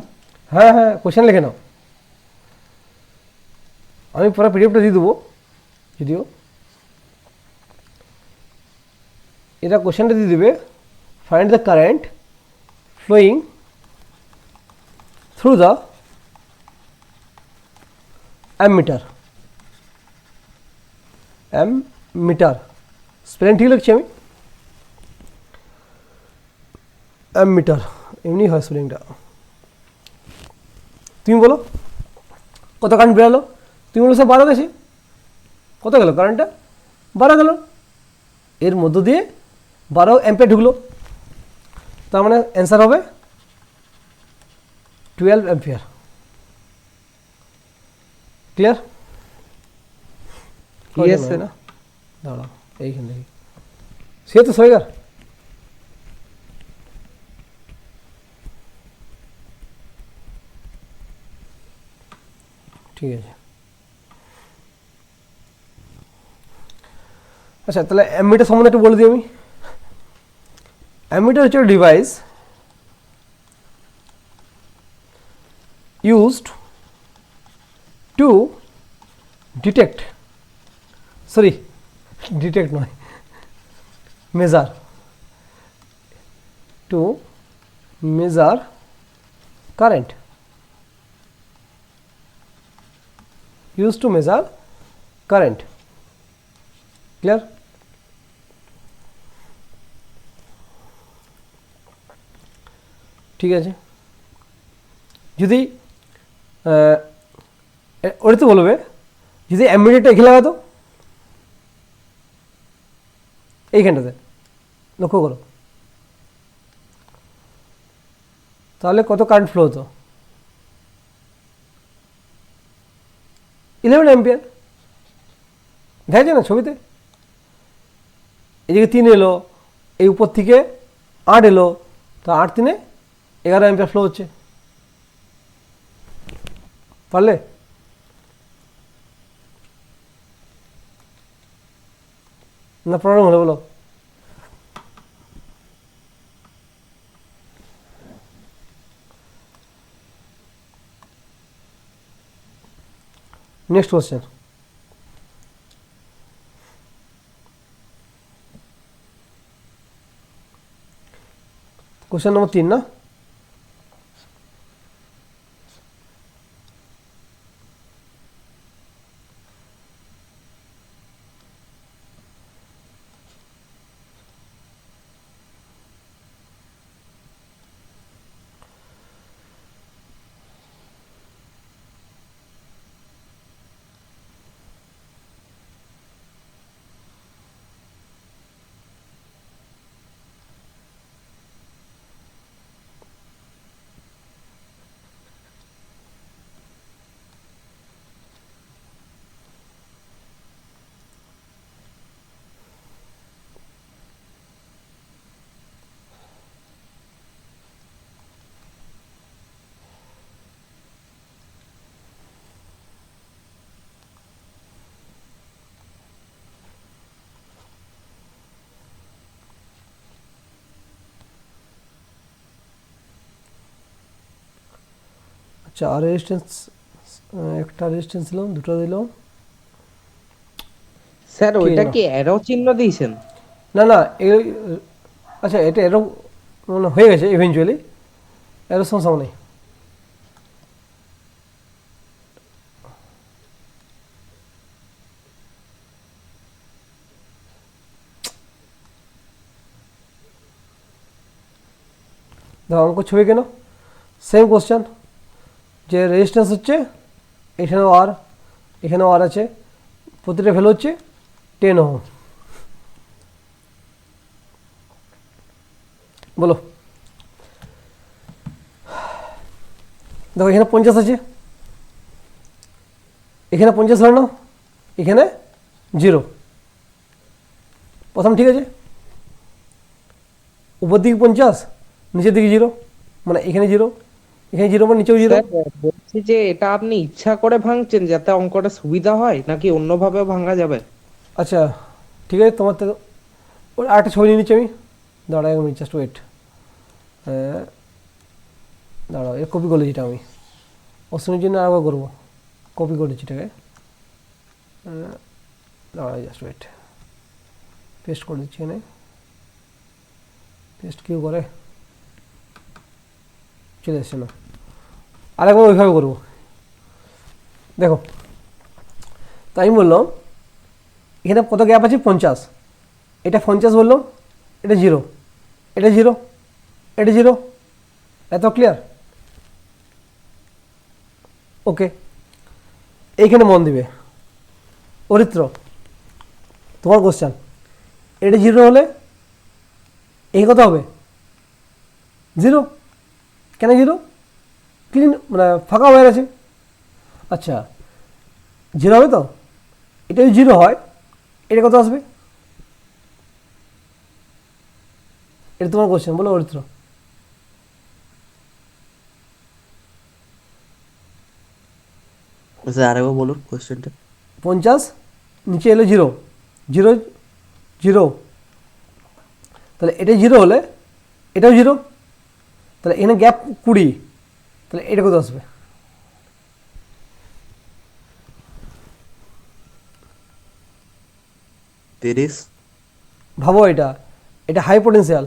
[SPEAKER 1] হ্যাঁ হ্যাঁ কোশ্চেন লিখে নাও, আমি পরে পিডিএফটা দিয়ে দেবো যদিও, এটা কোশ্চেনটা দিয়ে দেবে find the current flowing through the ammeter, spelling ঠিক লিখছি আমি, অ্যামমিটার এমনি হয় স্পেলিংটা। তুমি বলো কত কারেন্ট বেরোলো, তুমি বলো স্যার 12 গেছে, কত গেল কারেন্টটা? 12 গেল, এর মধ্য দিয়ে 12 অ্যাম্পিয়ার ঢুকলো, তার মানে অ্যান্সার হবে 12 অ্যাম্পিয়ার। ক্লিয়ার?
[SPEAKER 2] Yes, sir.
[SPEAKER 1] না দাঁড়াও, এইখান থেকে সে তো সইগার, ঠিক আছে। আচ্ছা তাহলে অ্যামমিটার সম্বন্ধে একটু বলে দিই আমি। অ্যামিটার হচ্ছে device used to detect, sorry, detect নয়, measure, to measure current, used to measure current. Clear? ঠিক আছে, যদি ওটা তো বলবে যদি অ্যামিটারটা এখানে লাগাতো, এইখানটাতে লক্ষ্য করো, তাহলে কত কারেন্ট ফ্লো হতো? 11 অ্যাম্পিয়ার। দেখা যায় না ছবিতে, এদিকে 3 এলো, এই উপর থেকে 8 এলো, তো 8 3 11 অ্যাম্পিয়ার ফ্লো হচ্ছে। পারলে? না প্রবলেম হলো বলো? Next question. কোশ্চেন নম্বর 3 না? আচ্ছা, আর রেজিস্ট্যান্স, একটা রেজিস্ট্যান্স দিলাম, দুটো দিলাম।
[SPEAKER 2] স্যার
[SPEAKER 1] কি
[SPEAKER 2] ওইটা
[SPEAKER 1] না?
[SPEAKER 2] কি অ্যারো চিহ্ন দিয়েছেন?
[SPEAKER 1] না না, এই আচ্ছা এটা এরকম মানে হয়ে গেছে ইভেনচুয়ালি, এর সমস্যা নেই। দেখো অঙ্ক ছবি কেন সেম কোশ্চেন, যে রেজিস্ট্যান্স হচ্ছে এখানেও আর, এখানেও আর আছে, প্রতিটা ভ্যালু হচ্ছে 10 ওহম। বলো, দেখো এখানে 50 আছে, এখানে 50 হয় না, এখানে 0, প্রথম ঠিক আছে, উপর দিকে 50, নিচের দিকে 0, মানে এখানে 0, এখানে 0 মানে নিচেও 0।
[SPEAKER 2] স্যার বলছি যে এটা আপনি ইচ্ছা করে ভাঙছেন যাতে অঙ্কটা সুবিধা হয় নাকি অন্যভাবেও ভাঙা যাবে?
[SPEAKER 1] আচ্ছা ঠিক আছে, তোমার থেকে ওই আরেকটা ছবি নিয়ে নিচ্ছি আমি, দাঁড়াও 1 মিনিট, জাস্ট ওয়েট। দাঁড়াও, এর কপি করলে যেটা আমি অপশনের জন্য আরেকবার করবো, কপি করেছি এটাকে, দাঁড়াও জাস্ট ওয়েট, পেস্ট করে দিচ্ছি এখানে, পেস্ট কেউ করে, চলে এসছে না, আরেকবার ওইভাবে করবো। দেখো, তো আমি বললাম এখানে কত গ্যাপ আছে? 50, এটা 50 বললাম, এটা 0, এটা 0, এটা 0, এত ক্লিয়ার? ওকে, এইখানে মন দিবে অরিত্র, তোমার কোশ্চেন, এটা 0 হলে এই কত হবে? 0, কেন 0? ক্লিন মানে ফাঁকা হয়ে গেছে। আচ্ছা 0 হবে তো, এটা যদি 0 হয় এটা কত আসবে? এটা তোমার কোশ্চেন, বলো অরিত্র।
[SPEAKER 3] স্যার আরেকবার বলুন কোশ্চেনটা।
[SPEAKER 1] 50 নিচে এলো 0, 0 0, তাহলে এটা 0 হলে এটাও 0, তাহলে এখানে গ্যাপ 20, তাহলে এটা কত আসবে?
[SPEAKER 3] তিরিশ।
[SPEAKER 1] ভাবো এটা হাই পোটেন্সিয়াল,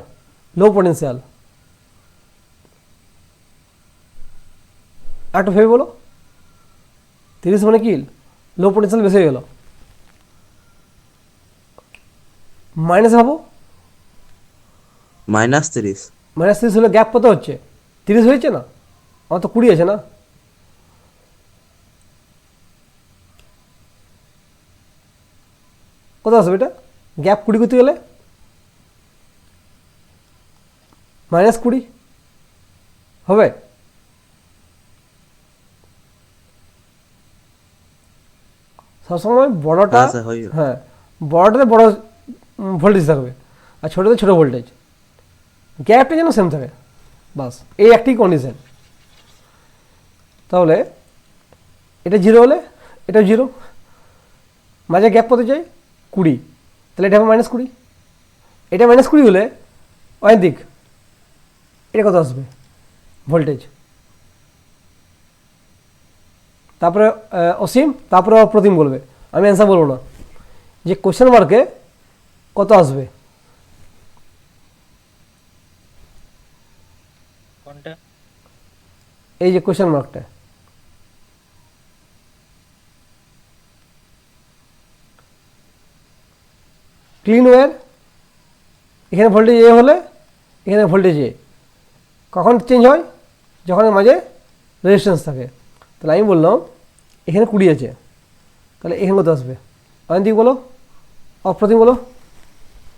[SPEAKER 1] লো পোটেন্সিয়াল, একটু ভেবে বলো। 30 মানে কি? লো পোটেন্সিয়াল বেশি হয়ে গেল। মাইনাস ভাবো,
[SPEAKER 3] -30।
[SPEAKER 1] -30 হলে গ্যাপ কত হচ্ছে? 30 হয়েছে না, আমার তো 20 আছে না। কত আসবে এটা? গ্যাপ 20 করতে গেলে -20 হবে। সবসময় বড়টা,
[SPEAKER 3] হ্যাঁ স্যার, হয়ে যাবে।
[SPEAKER 1] হ্যাঁ বড়টাতে বড় ভোল্টেজ থাকবে, আর ছোটোতে ছোটো ভোল্টেজ, গ্যাপটা যেন সেম থাকে, বাস এই একটি কন্ডিশন। তাহলে এটা 0 হলে এটাও 0, মাঝে গ্যাপ কত চাই? 20, তাহলে এটা হবে -20। এটা -20 হলে ওই দিক এটা কত আসবে ভোল্টেজ? তারপরে অসীম, তারপরে প্রতিম বলবে, আমি অ্যান্সার বলবো না, যে কোশ্চেন মার্কে কত আসবে।
[SPEAKER 5] কোনটা?
[SPEAKER 1] এই যে কোশ্চেন মার্কটা, ক্লিন ওয়্যার, এখানে ভোল্টেজ এ হলে এখানে ভোল্টেজ এ, কখন চেঞ্জ হয়? যখন এর মাঝে রেজিস্ট্যান্স থাকে। তাহলে আমি বললাম এখানে 20 আছে, তাহলে এখানে কত আসবে? অয়ন্তিক বলো, অপ্রতিম বলো,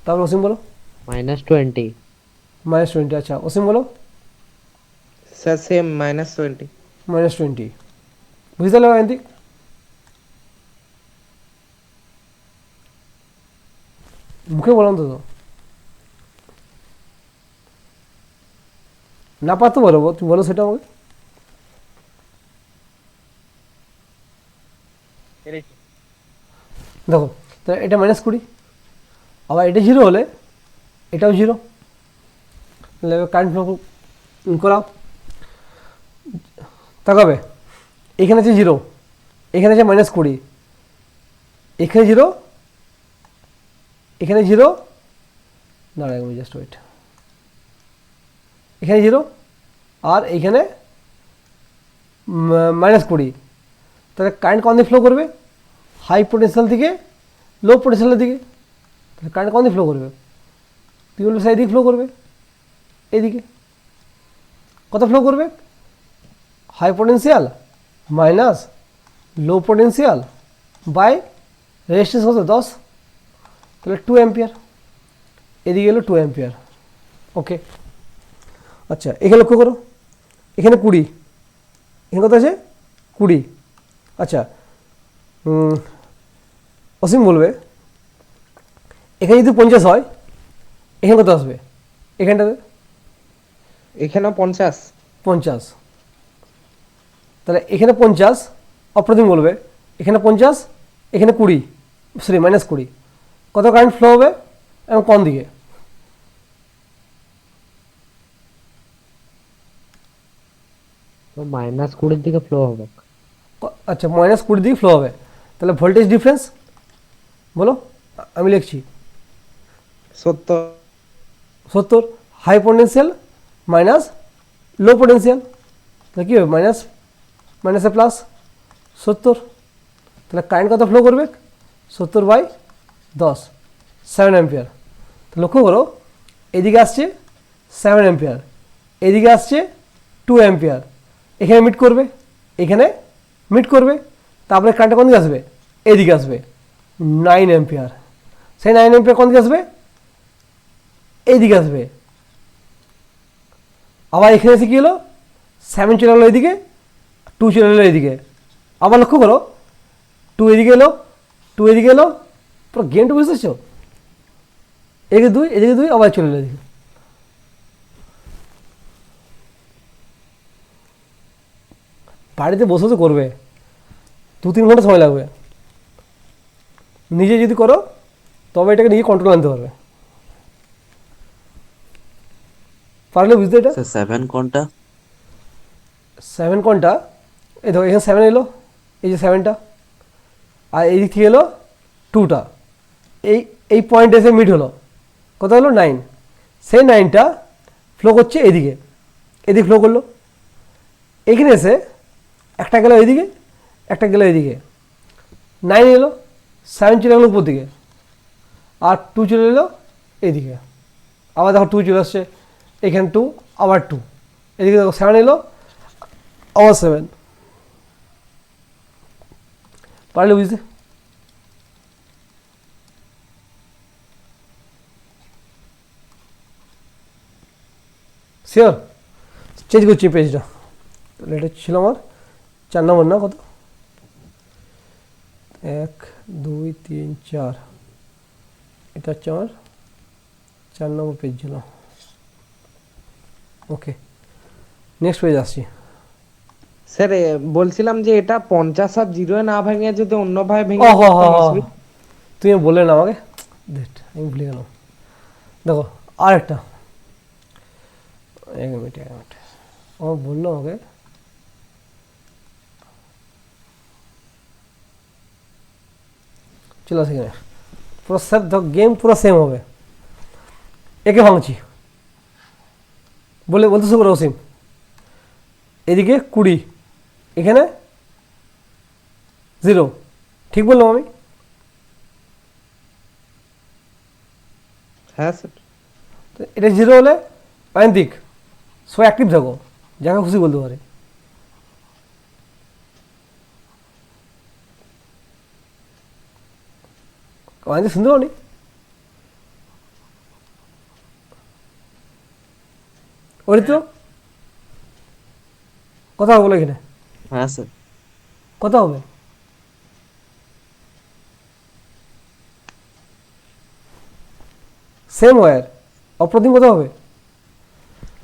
[SPEAKER 1] তারপর অসীম বলো।
[SPEAKER 4] -20।
[SPEAKER 1] -20, আচ্ছা অসীম বলো।
[SPEAKER 2] Sir same -20।
[SPEAKER 1] -20 বুঝতে পারলে অয়ন্তিক? মুখে বললাম তো, না পারতো বলো, তুমি বলো সেটা আমাকে।
[SPEAKER 5] পেরেছি।
[SPEAKER 1] দেখো তাহলে এটা -20, আবার এটা 0 হলে এটাও 0, তাহলে কারেন্ট ফ্লো করাও। তাকাবে এখানে আছে 0, এখানে আছে -20, এখানে 0, এখানে 0, দাঁড়ায় আমি জাস্ট ওয়েট, এখানে 0 আর এইখানে -20, তাহলে কারেন্ট কোন দিকে ফ্লো করবে? হাই পোটেনশিয়াল থেকে লো পোটেনশিয়ালের দিকে। তাহলে কারেন্ট কোন দিকে ফ্লো করবে? তুই বলবে সেই দিকে ফ্লো করবে, এইদিকে। কত ফ্লো করবে? High potential minus low potential by resistance কত? 10, তাহলে 2 অ্যাম্পিয়ার, এদিকে গেলো 2 অ্যাম্পিয়ার। ওকে, আচ্ছা এখানে লক্ষ্য করো, এখানে 20, এখানে কত আছে? 20। আচ্ছা অসীম বলবে এখানে যদি 50 হয়, এখানে কত আসবে? এখানটাতে
[SPEAKER 2] এখানেও 50।
[SPEAKER 1] 50, তাহলে এখানে 50, অপ্রতিম বলবে এখানে 50, এখানে 20, সরি -20, কত কারেন্ট ফ্লো হবে এবং কোন দিকে?
[SPEAKER 4] তো -20 দিকে ফ্লো হবে।
[SPEAKER 1] আচ্ছা -20 দিকে ফ্লো হবে, তাহলে ভোল্টেজ ডিফারেন্স বলো, আমি লিখছি
[SPEAKER 2] 70।
[SPEAKER 1] 70, high potential minus low potential, তাহলে কী হবে? মাইনাসে প্লাস 70, তাহলে কারেন্ট কত ফ্লো করবে? 70/10, 7 অ্যাম্পিয়ার। তো লক্ষ্য করো এদিকে আসছে 7 অ্যাম্পিয়ার, এদিকে আসছে 2 অ্যাম্পিয়ার, এখানে মিট করবে, এখানে মিট করবে, তারপরে কারেন্টটা কোন দিকে আসবে? এদিকে আসবে 9 অ্যাম্পিয়ার, সেই 9 অ্যাম্পিয়ার কোন দিকে আসবে? এইদিকে আসবে। আবার এখানে এসে কী হলো? 7 চলে এলো এইদিকে, 2 চলে এলো এইদিকে। আবার লক্ষ্য করো 2 এদিকে এলো, 2 এদিকে এলো, পুরো গেমটা বুঝতে পারছো? এদিকে 2, এদিকে 2, আবার চলে এলো এদিকে। বাড়িতে বসে তো করবে, 2-3 ঘন্টা সময় লাগবে, নিজে যদি করো তবে এটাকে নিজে কন্ট্রোল আনতে পারবে। পারলে বুঝতে এটা
[SPEAKER 3] স্যার 7 কোনটা?
[SPEAKER 1] 7 কোনটা? এই দেখো এখানে 7 এলো, এই যে 7টা, আর এই দিক থেকে এলো 2টা, এই এই পয়েন্ট এসে মিড হলো, কত হলো 9, সেই 9টা ফ্লো করছে এইদিকে, এদিকে ফ্লো করলো, এইখানে এসে একটা গেলো এইদিকে, একটা গেলো এইদিকে, 9 এলো, 7 চলে গেলো উপর দিকে, আর 2 চলে এলো এইদিকে, আবার দেখো 2 চলে আসছে, এখানে 2, আবার 2, এদিকে দেখো 7 এলো, আবার 7, পারলে বুঝতে? শিওর? চেঞ্জ করছি পেজটা, তাহলে এটা ছিল আমার 4 নম্বর, না কত? 1 2 3 4, এটা হচ্ছে আমার 4 নম্বর পেজ ছিল। ওকে, নেক্সট পেজ আসছি।
[SPEAKER 2] স্যার বলছিলাম যে এটা 50 আর 0 না ভেঙে যদি অন্য ভাবে ভেঙে
[SPEAKER 1] ও হো
[SPEAKER 2] করতাম
[SPEAKER 1] হো,
[SPEAKER 2] অসুবিধা?
[SPEAKER 1] তুমি বললে না আমাকে, দেখ আমি ভুলে গেলাম। দেখো আর একটা, এক মিনিট ও বললো আমাকে, চলো সেখানে পুরো সব গেম পুরো সেম হবে। একে ভাঙছি, বলতে শুরু করো অসীম, এদিকে 20, এখানে 0, ঠিক বললাম আমি?
[SPEAKER 2] হ্যাঁ স্যার।
[SPEAKER 1] তো এটা 0 হলে পয়েন্ট দিক, সো অ্যাক্টিভ থাকো, যাকে খুশি বলতে পারে। আমাদের শুনতে পাওনি? অরিত্র কথা বলো এখানে,
[SPEAKER 3] হ্যাঁ স্যার।
[SPEAKER 1] কথা হবে। সেম ওয়্যার, অপ্রতিম কথা হবে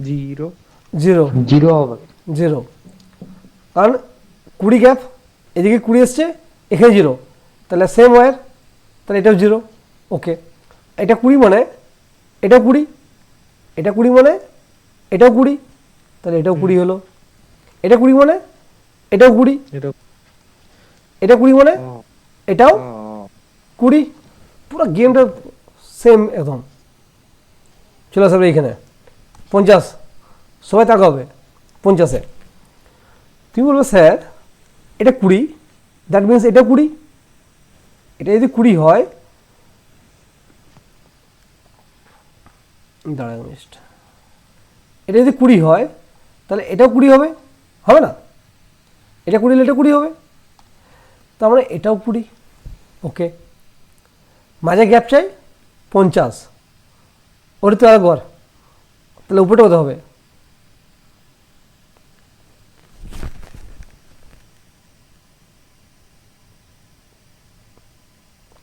[SPEAKER 2] 0
[SPEAKER 1] 0
[SPEAKER 4] জিরো হবে।
[SPEAKER 1] 0, কারণ 20 গ্যাপ, এদিকে 20 এসছে, এখানে 0, তাহলে সেম ওয়্যার, তাহলে এটাও 0। ওকে, এটা 20 মানে এটাও 20, এটা 20 মানে এটাও 20, তাহলে এটাও 20 হলো, এটা 20 মানে এটাও 20,
[SPEAKER 2] এটা
[SPEAKER 1] এটা 20 মানে
[SPEAKER 2] ও,
[SPEAKER 1] এটাও
[SPEAKER 2] ও,
[SPEAKER 1] 20, পুরো গেমটা সেম একদম। চলে আসবে এইখানে 50, সবাই তাকা হবে 50-এ। তুমি বলবে স্যার এটা 20, দ্যাট মিনস এটা 20, এটা যদি 20 হয়, দাঁড়ায় মিনিট, এটা যদি 20 হয় তাহলে এটাও 20 হবে, হবে না? এটা 20 হলে এটা 20 হবে, তার মানে এটাও 20। ওকে, মাঝে গ্যাপ চাই 50, ওটা তো আরেকবার, তাহলে উপরটা কত হবে?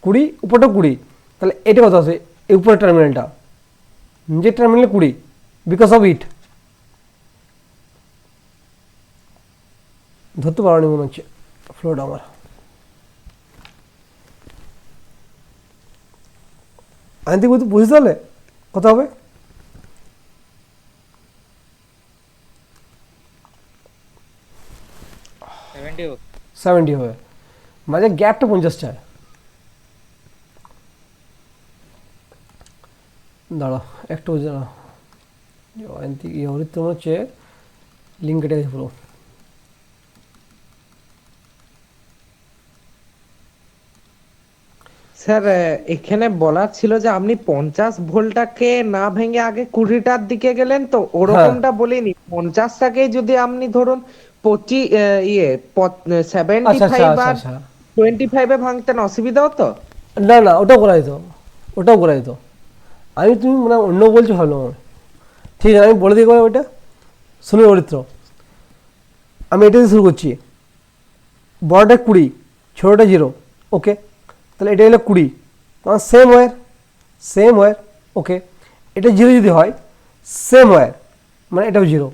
[SPEAKER 1] কুড়ি, উপরটা 20, তাহলে এটা কত আছে? এই উপরের টার্মিনালটা, নিজের টার্মিনাল 20, বিকজ অফ ইট। ধরতে পারোনি মনে হচ্ছে ফ্লোটা আমার। আমি তো বুঝতে পারলে কত হবে?
[SPEAKER 5] सेवेंटी हो
[SPEAKER 1] 70 হবে, মাঝে গ্যাপটা 50 চায়। দাঁড়াও একটু জানা, অরিত্র মনে হচ্ছে লিঙ্ক কেটে গেছে পুরো।
[SPEAKER 2] স্যার এখানে বলার ছিল যে আপনি 50 ভোল্টটাকে না ভেঙে আগে 20টার দিকে গেলেন, তো ওরকমটা বলিনি। 50টাকে যদি আপনি ধরুন 25
[SPEAKER 1] আচ্ছা আচ্ছা
[SPEAKER 2] 75
[SPEAKER 1] আচ্ছা
[SPEAKER 2] আর
[SPEAKER 1] আচ্ছা,
[SPEAKER 2] 25 এ ভাঙতেন, অসুবিধা হতো?
[SPEAKER 1] না না, ওটাও করা যেত, ওটাও করা যেত। আমি তুমি মানে অন্য বলছো ভালো আমার, ঠিক আছে আমি বলে দিই করে ওইটা। শুনুন অরিত্র, আমি এটা দিয়ে শুরু করছি, বড়টা 20, ছোটোটা 0, ওকে, তাহলে এটা হলো 20, কারণ সেম ওয়্যার, সেম ওয়্যার। ওকে, এটা 0 যদি হয়, সেম ওয়্যার মানে এটাও 0,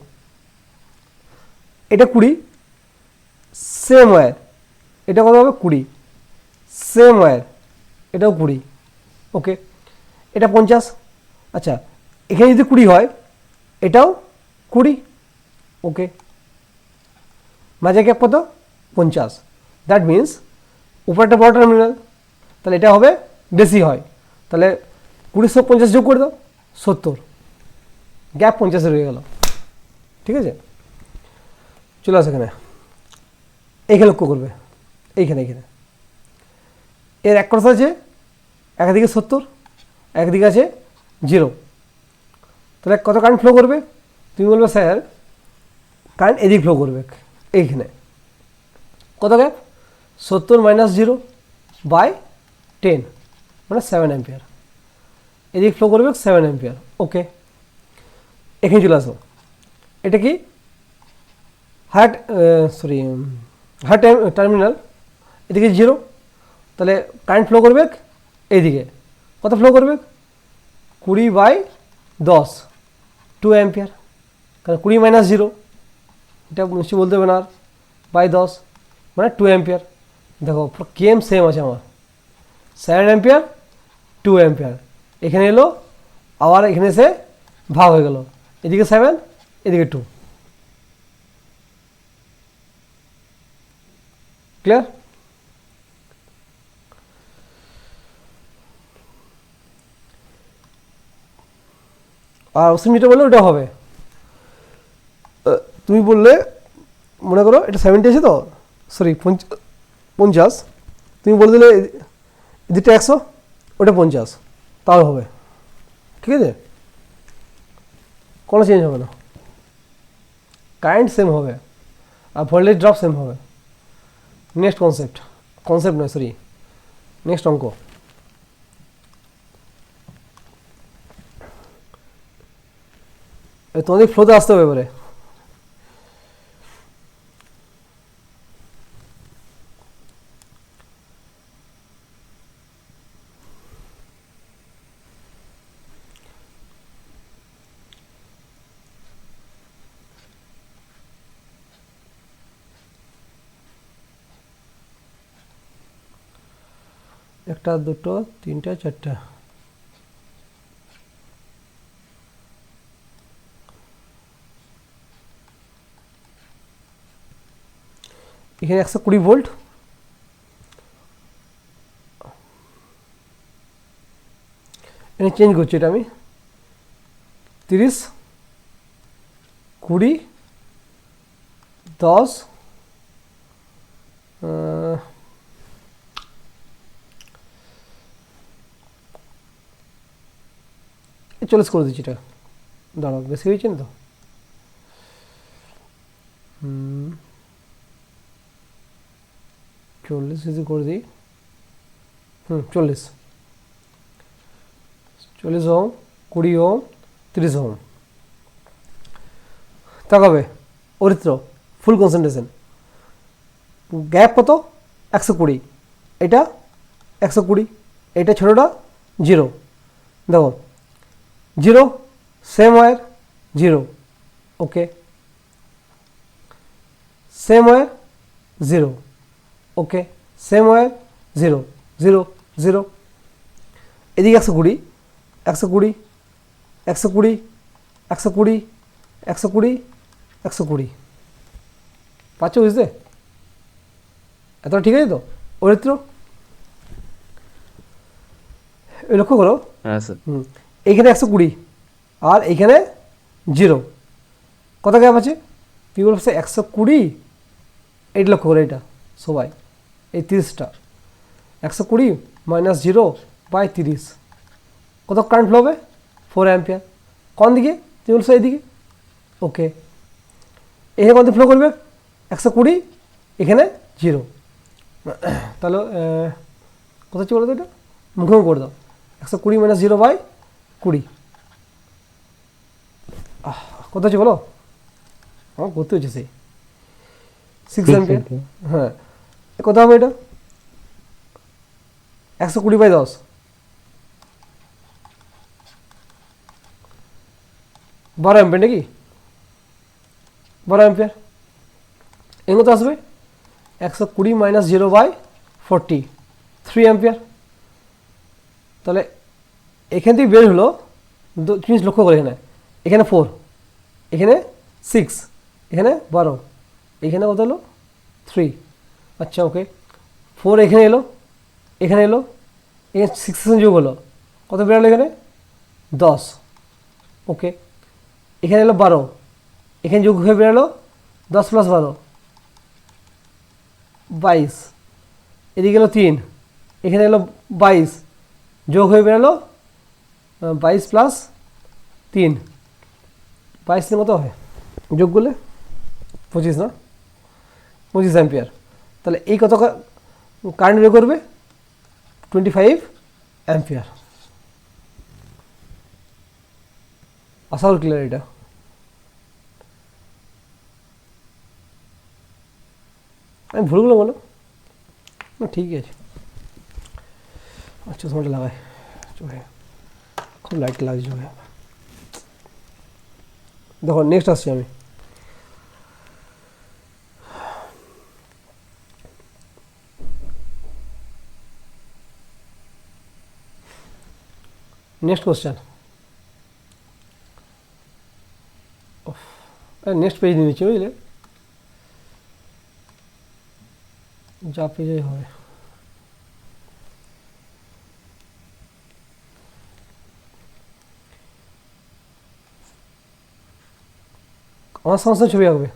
[SPEAKER 1] এটা 20, সেম ওয়্যার, এটা কত হবে? 20, সেম ওয়্যার, এটাও 20। ওকে, এটা 50, আচ্ছা এখানে যদি 20 হয়, এটাও 20, ওকে। মাঝে গ্যাপ কত? 50। দ্যাট মিন্স উপরটা বড় টার্মিনাল, তাহলে এটা হবে বেশি হয়, তাহলে 20 সব 50 যোগ করে দাও, 70, গ্যাপ 50 রয়ে গেল। ঠিক আছে, চলে আসে এখানে, এইখানে লক্ষ্য করবে, এইখানে এইখানে এর এক ক্রস আছে, একদিকে 70, একদিকে আছে 0, তাহলে কত কারেন্ট ফ্লো করবে? তুমি বলবে স্যার কারেন্ট এদিক ফ্লো করবে, এইখানে কত গ্যাপ? 70 - 0/10 মানে 7 অ্যাম্পিয়ার, এদিক ফ্লো করবে 7 অ্যাম্পিয়ার, ওকে। এখানে চলে আসো, এটা কি হার্ট টার্মিনাল, এদিকে 0, তাহলে কারেন্ট ফ্লো করবে এইদিকে, কত ফ্লো করবে? 20/10, 2 অ্যাম্পিয়ার, কারণ 20 - 0, এটা নিশ্চয়ই বলতে হবে না, আর বাই 10 মানে 2 অ্যাম্পিয়ার। দেখো কেম সেম আছে আমার, 7 অ্যাম্পিয়ার 2 অ্যাম্পিয়ার, এখানে এলো আবার এখানে এসে ভাগ হয়ে গেল, এদিকে 7 এদিকে 2, ক্লিয়ার? আর ওসিম যেটা বললে ওটা হবে, তুমি বললে মনে করো এটা 70 আছে তো, সরি 50, তুমি বলে দিলে এদিকটা 100, ওটা 50, তাও হবে, ঠিক আছে, কোনো চেঞ্জ হবে না, কারেন্ট সেম হবে আর ভোল্টেজ ড্রপ সেম হবে। নেক্সট কনসেপ্ট নয়, সরি, নেক্সট অঙ্ক। তোমাদের ফ্লোতে আসতে হবে এবারে। একটা, দুটো, তিনটা, চারটা, এখানে 120 ভোল্ট, এখানে চেঞ্জ করছি, এটা আমি 30, 20, 10, 40 করে দিচ্ছি, এটা দাঁড়াও বেশি হয়েছে না তো, 40 যদি করে দিই, 40 ওহম, 20 ওহম, 30 ওহম, তাকাবে অরিত্র ফুল কনসেন্ট্রেশন, গ্যাপ কত? 120, এটা 120, এটা ছোটোটা 0, দেখো 0 সেম ওয়্যার 0, ওকে, সেম ওয়্যার 0, ওকে, সেম ওয়্যার 0, 0, 0, এদিকে 120, 120, 120, 120, 120, 120, পাচ্ছ বুঝতে? এতটা ঠিক আছে তো অরিত্র? লক্ষ্য করো,
[SPEAKER 3] হ্যাঁ স্যার।
[SPEAKER 1] এইখানে 120 আর এইখানে 0, কত গ্যাপ আছে? তুমি বলছো 120, এইটা লক্ষ্য করো, এটা সবাই এই 30টা 120 - 0/30, কত কারেন্ট ফ্লো হবে? 4 অ্যাম্পিয়ার, কোন দিকে? তুমি বলছো এইদিকে, ওকে। এখানে কত ফ্লো করবে? 120, এখানে 0, তাহলে কত হচ্ছে বলো তো, এটা মুখোমুখি করে দাও, 120 - 0/20, কত হচ্ছে বলো? আমার করতে হচ্ছে সেই 6 অ্যাম্পিয়ার, হ্যাঁ, কত হবে এটা? 120/10, 12 অ্যাম্পিয়ার নাকি? 12 অ্যাম্পিয়ার, এর মতো আসবে 120 - 0/40, 3 অ্যাম্পিয়ার। তাহলে এখান থেকে বের হলো, জিনিস লক্ষ্য করে, এখানে 4, এখানে 6, এখানে 12, এখানে কত হলো 3। আচ্ছা ওকে, 4 এখানে এলো, এখানে এলো, এখানে 6 যোগ হলো, কত বেরোলো এখানে 10। ওকে, এখানে এলো 12, এখানে যোগ হয়ে বেরোলো 10 + 12 22, এদিকে এলো 3, এখানে এলো 22, যোগ হয়ে বেরোলো 22 + 3, 22 কত হয় যোগ করলে 25 না, 25 অ্যাম্পিয়ার। তাহলে এই কত কারেন্ট বের করবে 25 অ্যাম্পিয়ার। আশা করি ক্লিয়ার এটা। আমি ভুলগুলো বলো না, ঠিকই আছে। আচ্ছা তোমারটা লাগাই চোখে, খুব লাইট লাগছে চোখে। দেখো নেক্সট আসছি আমি। নেক্সট কোশ্চেন, নেক্সট পেজ নিয়ে নিচ্ছি বুঝলে, যা পেজে হবে। আমার সমস্ত ছবি আঁকবে।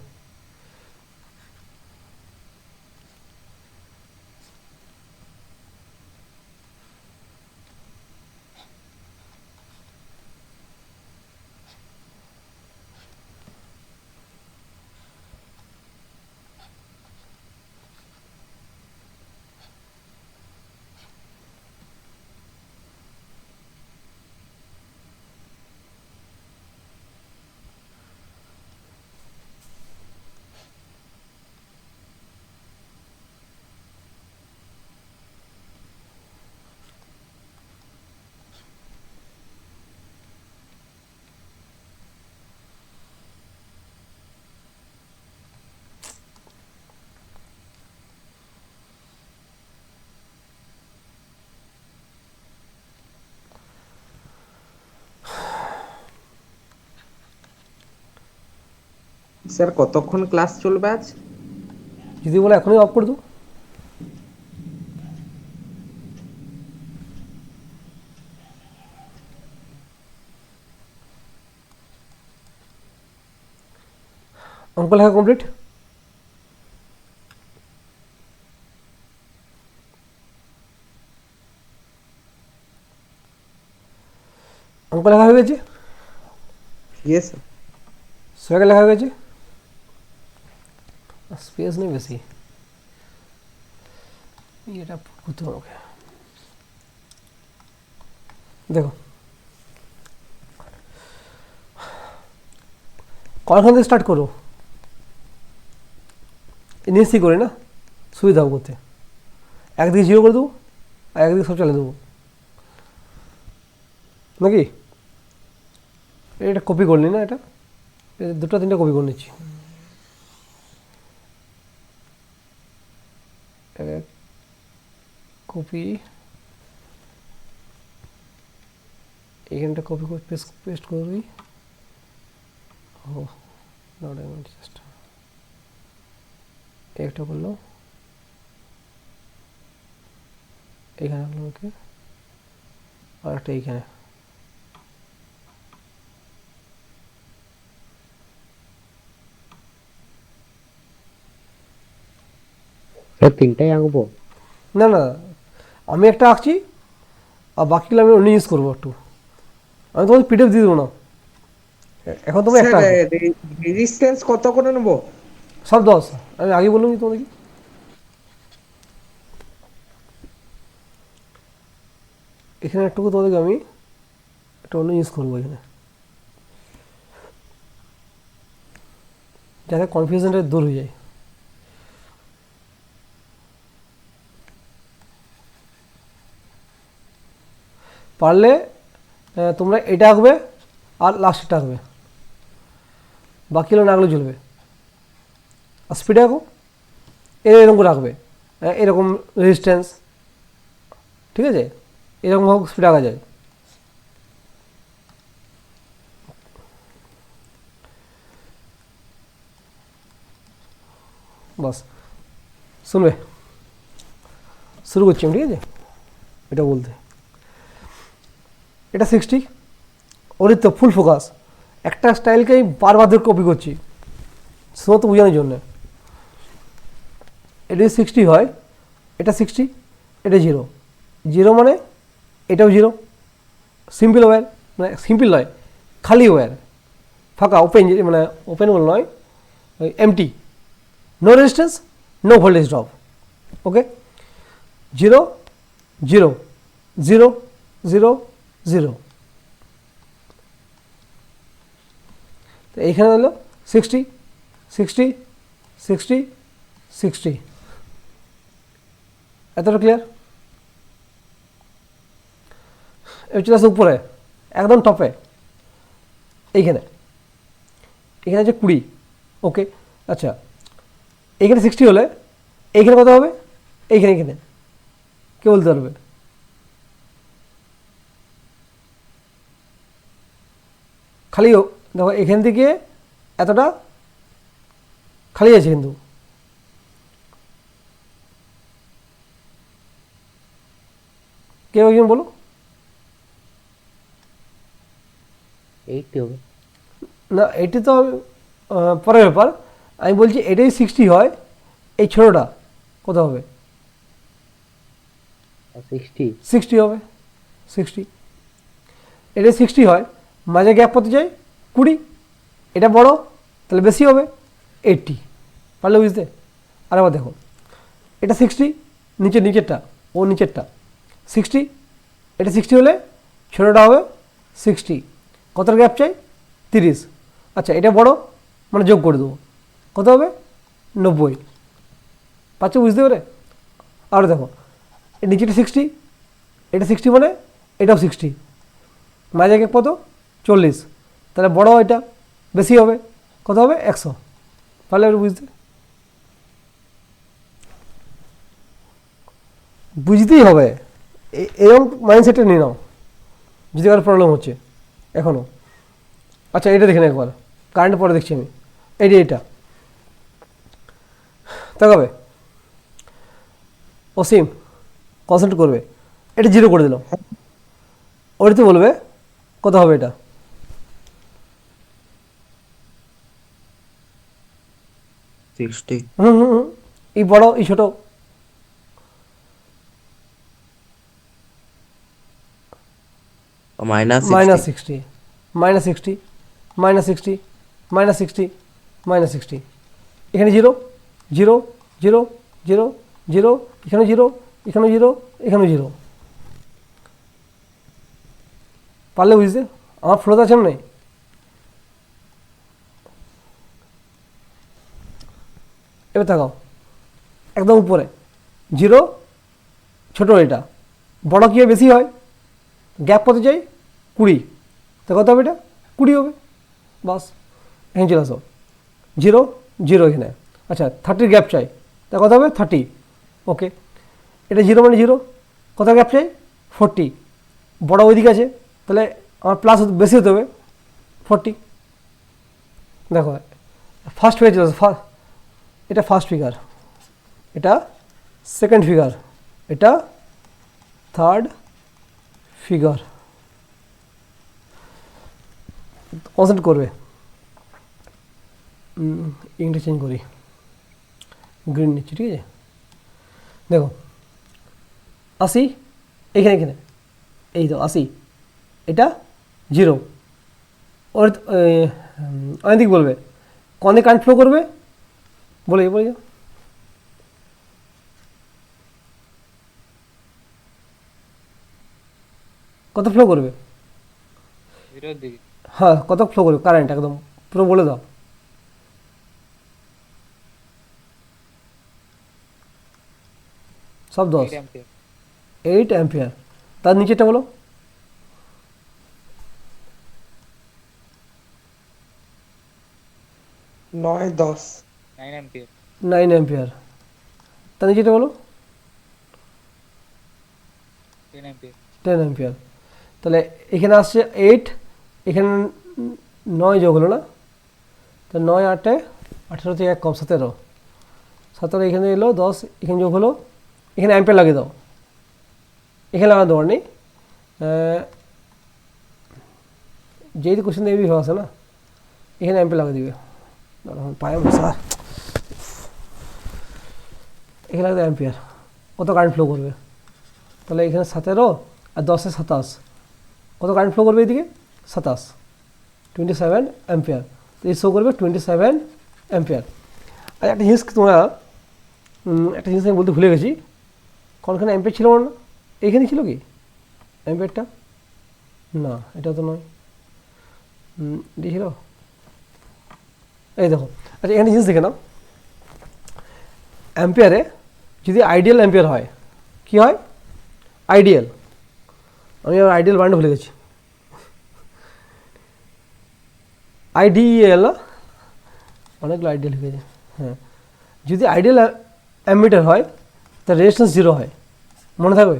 [SPEAKER 2] স্যার কতক্ষণ ক্লাস চলবে আজ?
[SPEAKER 1] যদি বলে এখনই অফ করে দেবো। অঙ্ক লেখা কমপ্লিট? অঙ্ক লেখা হয়ে গেছে?
[SPEAKER 2] ইয়েস
[SPEAKER 1] সোয়াকে লেখা হয়ে গেছে? স্পেস নেই বেশি, এটা করতে হবে ওকে। দেখো কখন থেকে স্টার্ট করো, নিশ্চয়ই করে না সুবিধা হবে করতে। একদিকে 0 করে দেবো আর একদিকে সব চালিয়ে দেবো নাকি? এটা কপি করলি না, এটা দুটো 3টে কপি করে নিচ্ছি। কপি, এখানটা কপি করে পেস্ট করবি। ও জাস্ট একটা করলো, এখানে হলো ওকে, আর একটা এইখানে।
[SPEAKER 4] স্যার তিনটাই আঁকবো?
[SPEAKER 1] না না, আমি একটা আঁকছি আর বাকিগুলো আমি অন্য ইউজ করবো একটু। আমি তোমাদের পিডিএফ দিয়ে দেবো না, এখন তুমি একটা
[SPEAKER 2] স্যার,
[SPEAKER 1] আঁকো।
[SPEAKER 2] রেজিস্ট্যান্স কত করে নেবো?
[SPEAKER 1] সব 10, আমি আগে বললাম তোমাদেরকে। এখানে একটু তোমাদেরকে আমি একটা অন্য ইউজ করবো এখানে, যাতে কনফিউশনটা দূর হয়ে যায়। পারলে তোমরা এটা আঁকবে আর লাস্টটা আঁকবে, বাকিগুলো না আঁকলে চলবে। আর স্পিডে আঁকো, এরকম করে আঁকবে, এরকম রেজিস্ট্যান্স, ঠিক আছে, এরকমভাবে স্পিড আঁকা যায়। বাস শুনবে, শুরু করছি আমি, ঠিক আছে? এটা বলতে এটা 60, ওর তো ফুল ফোকাস, একটা স্টাইলকে আমি বারবার ধরে কপি করছি শুধুমাত্র বোঝানোর জন্য। এটা যদি 60 হয়, এটা 60, এটা 0, 0 মানে এটাও 0, সিম্পল ওয়্যার, মানে সিম্পল নয়, খালি ওয়্যার, ফাঁকা, ওপেন, মানে ওপেন বল নয়, empty, no resistance, no voltage drop. Okay, 0 0 0 0 0। তো এইখানে হলো 60 60 60 60। এতটা ক্লিয়ার? এবার চলে আসে উপরে, একদম টপে, এইখানে, এখানে আছে 20। ওকে, আচ্ছা, এইখানে 60 হলে এইখানে কত হবে? এইখানে, এখানে কে বলতে পারবে? খালি দেখো এখান থেকে এতটা খালি আছে, কিন্তু কেউ একজন বলো।
[SPEAKER 4] 80 হবে।
[SPEAKER 1] না, এটি তো পরের ব্যাপার, আমি বলছি এটাই 60 হয়, এই ছোটোটা কত হবে?
[SPEAKER 4] 60
[SPEAKER 1] 60 হবে, 60। এটা 60 হয়, মাঝে গ্যাপ কত যায়? 20, এটা বড় তাহলে বেশি হবে, 80। পারলে বুঝতে? আর আবার দেখো, এটা 60, নিচেরটা, ও নিচেরটা 60, এটা 60 হলে ছোটোটা হবে 60, কতটা গ্যাপ চাই? 30। আচ্ছা, এটা বড় মানে যোগ করে দেবো, কত হবে? 90। পাচ্ছ বুঝতে পারে? আর দেখো, এই নিচেটা 60, এটা 60 মানে এটাও 60, মাঝে গ্যাপ কত? 40, তাহলে বড় এটা বেশি হবে, কত হবে? 100। পারলে এবার বুঝতে? বুঝতেই হবে, এরকম মাইন্ডসেটে নিয়ে নাও যদি কারো প্রবলেম হচ্ছে এখনও। আচ্ছা, এটা দেখে না একবার, কারেন্ট পরে দেখছি আমি, এটা তাকাবে, অসীম কনসেন্ট্রেট করবে, এটা 0 করে দিলাম, ওইটাতে বলবে কত হবে এটা?
[SPEAKER 3] সিক্সটি।
[SPEAKER 1] এই বড় এই ছোট,
[SPEAKER 3] মাইনাস
[SPEAKER 1] -60 -60 -60 -60 -60, এখানে 0 0 0 0 0, এখানে 0, এখানে 0, এখানে 0। পারলে বুঝতে? আমার ফ্লোতে আছে না? এবার তাকাও, একদম উপরে 0, ছোট এটা, বড় কি হয়? বেশি হয়, গ্যাপ কত চাই? 20, তো কত হবে? এটা 20 হবে, বাস। এখানে চলে আসো, 0 0 এখানে, আচ্ছা 30 গ্যাপ চাই, তা কত হবে? 30। ওকে, এটা 0 মানে 0, কত গ্যাপ চাই? 40, বড় ওইদিকে আছে, তাহলে আমার প্লাস বেশি হতে হবে, 40। দেখো ফার্স্ট ফিগার চলে আসো, এটা ফার্স্ট ফিগার, এটা সেকেন্ড ফিগার, এটা থার্ড ফিগার। কনসেন্ট্রেট করবে, ইংটা চেঞ্জ করি, গ্রিন নিচ্ছি, ঠিক আছে? দেখো 80, এখানে এখানে এই তো 80, এটা 0, ওর অনেক দিক বলবে কনে কারেন্ট ফ্লো করবে, বলে বলে যাও। কত ফ্লো করবে?
[SPEAKER 5] 0 দিকে
[SPEAKER 1] হ্যাঁ, কত ফ্লো করবে কারেন্ট, একদম পুরো বলে দাও। সব 10,
[SPEAKER 5] 8 অ্যাম্পিয়ার
[SPEAKER 1] 8 অ্যাম্পিয়ার। তার নিচেটা বলো।
[SPEAKER 2] 9 10
[SPEAKER 5] 9 অ্যাম্পিয়ার
[SPEAKER 1] 9 অ্যাম্পিয়ার। তার নিচেটা বলো।
[SPEAKER 5] 10 অ্যাম্পিয়ার
[SPEAKER 1] 10 অ্যাম্পিয়ার। তাহলে এখানে আসছে 8, এখানে 9 যোগ হলো না, তো 9 8 18 থেকে 1 কম 17, 17 এখানে এলো, 10 এখানে যোগ হলো, এখানে অ্যাম্পিয়ার লাগিয়ে দাও, এখানে লাগানো দরকার নেই, যেহেতু কোশ্চেন এমনি ভাবে আছে না, এখানে অ্যাম্পিয়ার লাগিয়ে দিবে, পায়ে স্যার, এখানে লাগবে অ্যাম্পিয়ার, কত কারেন্ট ফ্লো করবে, তাহলে এখানে 17 আর 10 27, কত কারেন্ট ফ্লো করবে এদিকে 27, 27 অ্যাম্পিয়ার, তো এই শো করবে 27 অ্যাম্পিয়ার। আর একটা জিনিস তোমরা, একটা জিনিস আমি বলতে ভুলে গেছি, কোনখানে অ্যাম্পিয়ার ছিল না, এইখানে ছিল কি অ্যাম্পিয়ারটা, না এটা তো নয়, ছিল, এই দেখো। আচ্ছা এখানে জিনিস দেখে নাও, অ্যাম্পিয়ারে যদি আইডিয়াল অ্যাম্পিয়ার হয়, কি হয় আইডিয়াল, আমি আবার আইডিয়াল বান্ড ভুলে গেছি, আইডিএল, অনেকগুলো আইডিয়াল হয়ে গেছে, হ্যাঁ, যদি আইডিয়াল অ্যামিটার হয় তার রেজিস্ট্যান্স 0 হয়, মনে থাকবে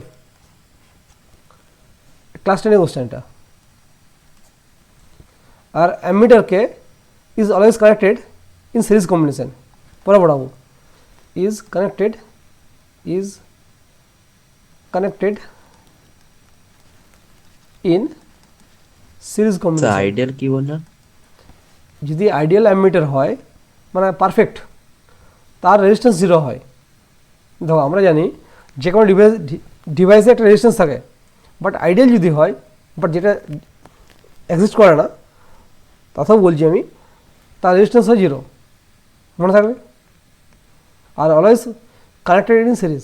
[SPEAKER 1] ক্লাস 10 কোশ্চেনটা। আর অ্যামিটারকে is always connected in series combination, পরে পড়াবো, is connected in series combination.
[SPEAKER 3] Ideal কি বললেন?
[SPEAKER 1] যদি আইডিয়াল অ্যামিটার হয় মানে পারফেক্ট, তার রেজিস্ট্যান্স 0 হয়। দেখো আমরা জানি যে কোনো ডিভাইসে একটা রেজিস্ট্যান্স থাকে, বাট আইডিয়াল যদি হয়, বাট যেটা এক্সিস্ট করে না, তাতেও বলছি আমি, তার রেজিস্ট্যান্স হয় 0, মনে থাকবে। আর always connected in series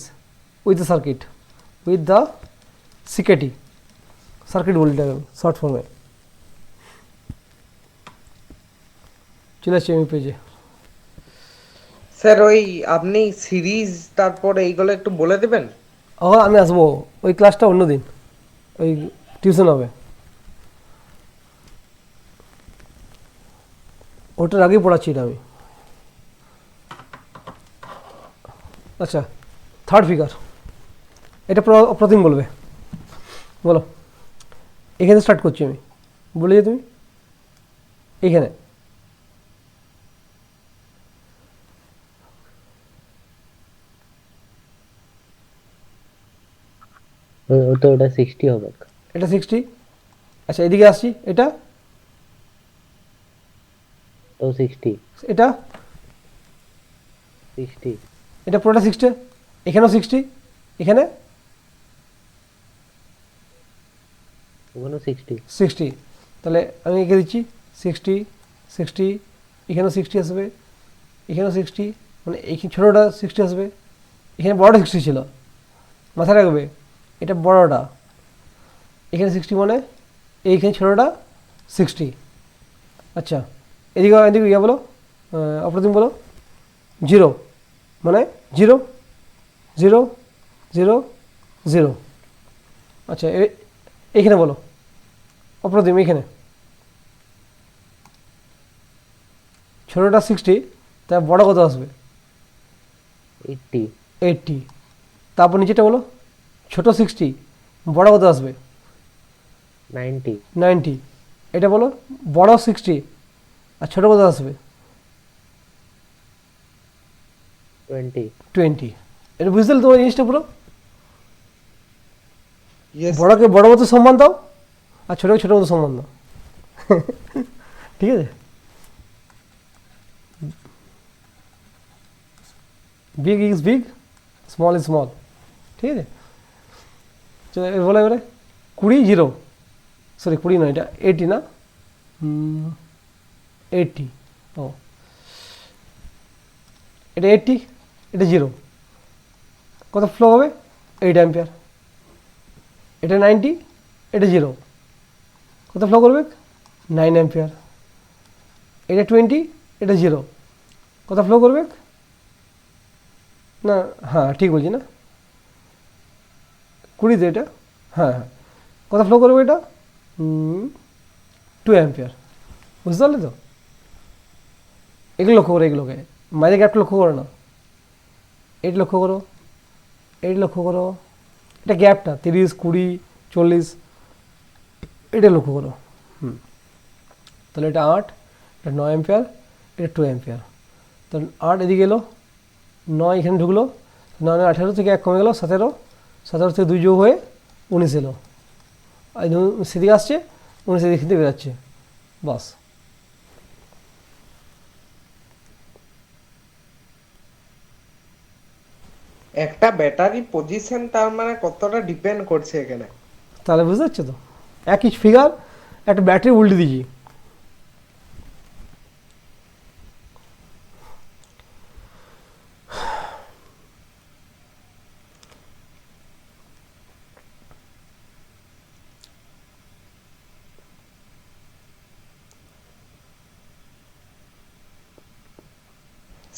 [SPEAKER 1] with the circuit, with the CKT, circuit বলি শর্ট ফর্মে। চলে আসছি আমি পেজে।
[SPEAKER 2] স্যার ওই আপনি সিরিজ তারপরে এইগুলো একটু বলে দেবেন।
[SPEAKER 1] ও আমি আসবো, ওই ক্লাসটা অন্য দিন, ওই টিউশন হবে, ওটার আগেই পড়াচ্ছি এটা আমি। আচ্ছা থার্ড ফিগার, এটা প্রতিম বলবে, বলো, এখানে স্টার্ট করছি আমি, বলে যে তুমি এইখানে
[SPEAKER 4] তো ওটা 60 হবে।
[SPEAKER 1] এটা 60, আচ্ছা এদিকে আসছি, এটা
[SPEAKER 4] তো 60
[SPEAKER 1] এটা
[SPEAKER 4] 60
[SPEAKER 1] এটা পুরোটা 60, এখানেও 60, এখানে
[SPEAKER 4] ওখানে 60
[SPEAKER 1] 60, তাহলে আমি এঁকে দিচ্ছি 60 60, এখানেও 60 আসবে, এখানেও 60, মানে এইখানে ছোটোটা 60 আসবে, এখানে বড়টা 60 ছিল, মাথায় রাখবে এটা বড়টা, এখানে 60 মানে এইখানে ছোটোটা 60। আচ্ছা এদিকে এদিকে ইয়ে বলো, অপ্রতিম বলো, 0 মানে 0 0 0 0। আচ্ছা এইখানে বলো অপ্রতিম, এইখানে ছোটোটা 60, তার বড় কত আসবে
[SPEAKER 4] 80
[SPEAKER 1] 80, তারপর নিচেটা বলো ছোট 60, বড় কত আসবে
[SPEAKER 4] 90
[SPEAKER 1] 90, এটা বলো বড় 60 আর ছোট কত আসবে 20। এটা বুঝতে পারলে তোমার জিনিসটা পুরো, বড়কে বড় মতো সম্মান দাও আর ছোটকে ছোট মতো সম্মান দাও, ঠিক আছে। Big is big, small is small, ঠিক আছে। চলো বলো এবারে 20 0, সরি 20 নয়, এটা 80 না, 80, ও এটা 80, এটা 0, কত ফ্লো হবে 8 অ্যাম্পিয়ার, এটা 90, এটা 0, কত ফ্লো করবে 9 অ্যাম্পিয়ার, এটা 20, এটা 0, কত ফ্লো করবে না, হ্যাঁ ঠিক বলছি না, 20 এটা, হ্যাঁ হ্যাঁ, কত ফ্লো করবে এটা 2 অ্যাম্পিয়ার, বুঝতে পারলে তো। এগুলো লক্ষ্য করো, এগুলোকে মাঝে গ্যাপটা লক্ষ্য করো না, এইটা লক্ষ্য করো, এইটা লক্ষ্য করো, এটা গ্যাপটা 30 20 40, এটা লক্ষ্য করো, তাহলে এটা 8, এটা 9 অ্যাম্পিয়ার, এটা 2 অ্যাম্পিয়ার, তাহলে 8 এদিকে এলো, 9 এখানে ঢুকলো, 9 18 থেকে 1 কমে গেল 17, 17 থেকে 2 যোগ হয়ে 19 এলো, আর সেদিকে আসছে 19 এদিক থেকে বেরাচ্ছে, বাস।
[SPEAKER 2] একটা ব্যাটারি পজিশন তার মানে কতটা ডিপেন্ড করছে এখানে।
[SPEAKER 1] তাহলে বুঝতে পারছো তো, একই ফিগার, একটা ব্যাটারি উল্টে দিয়েছি।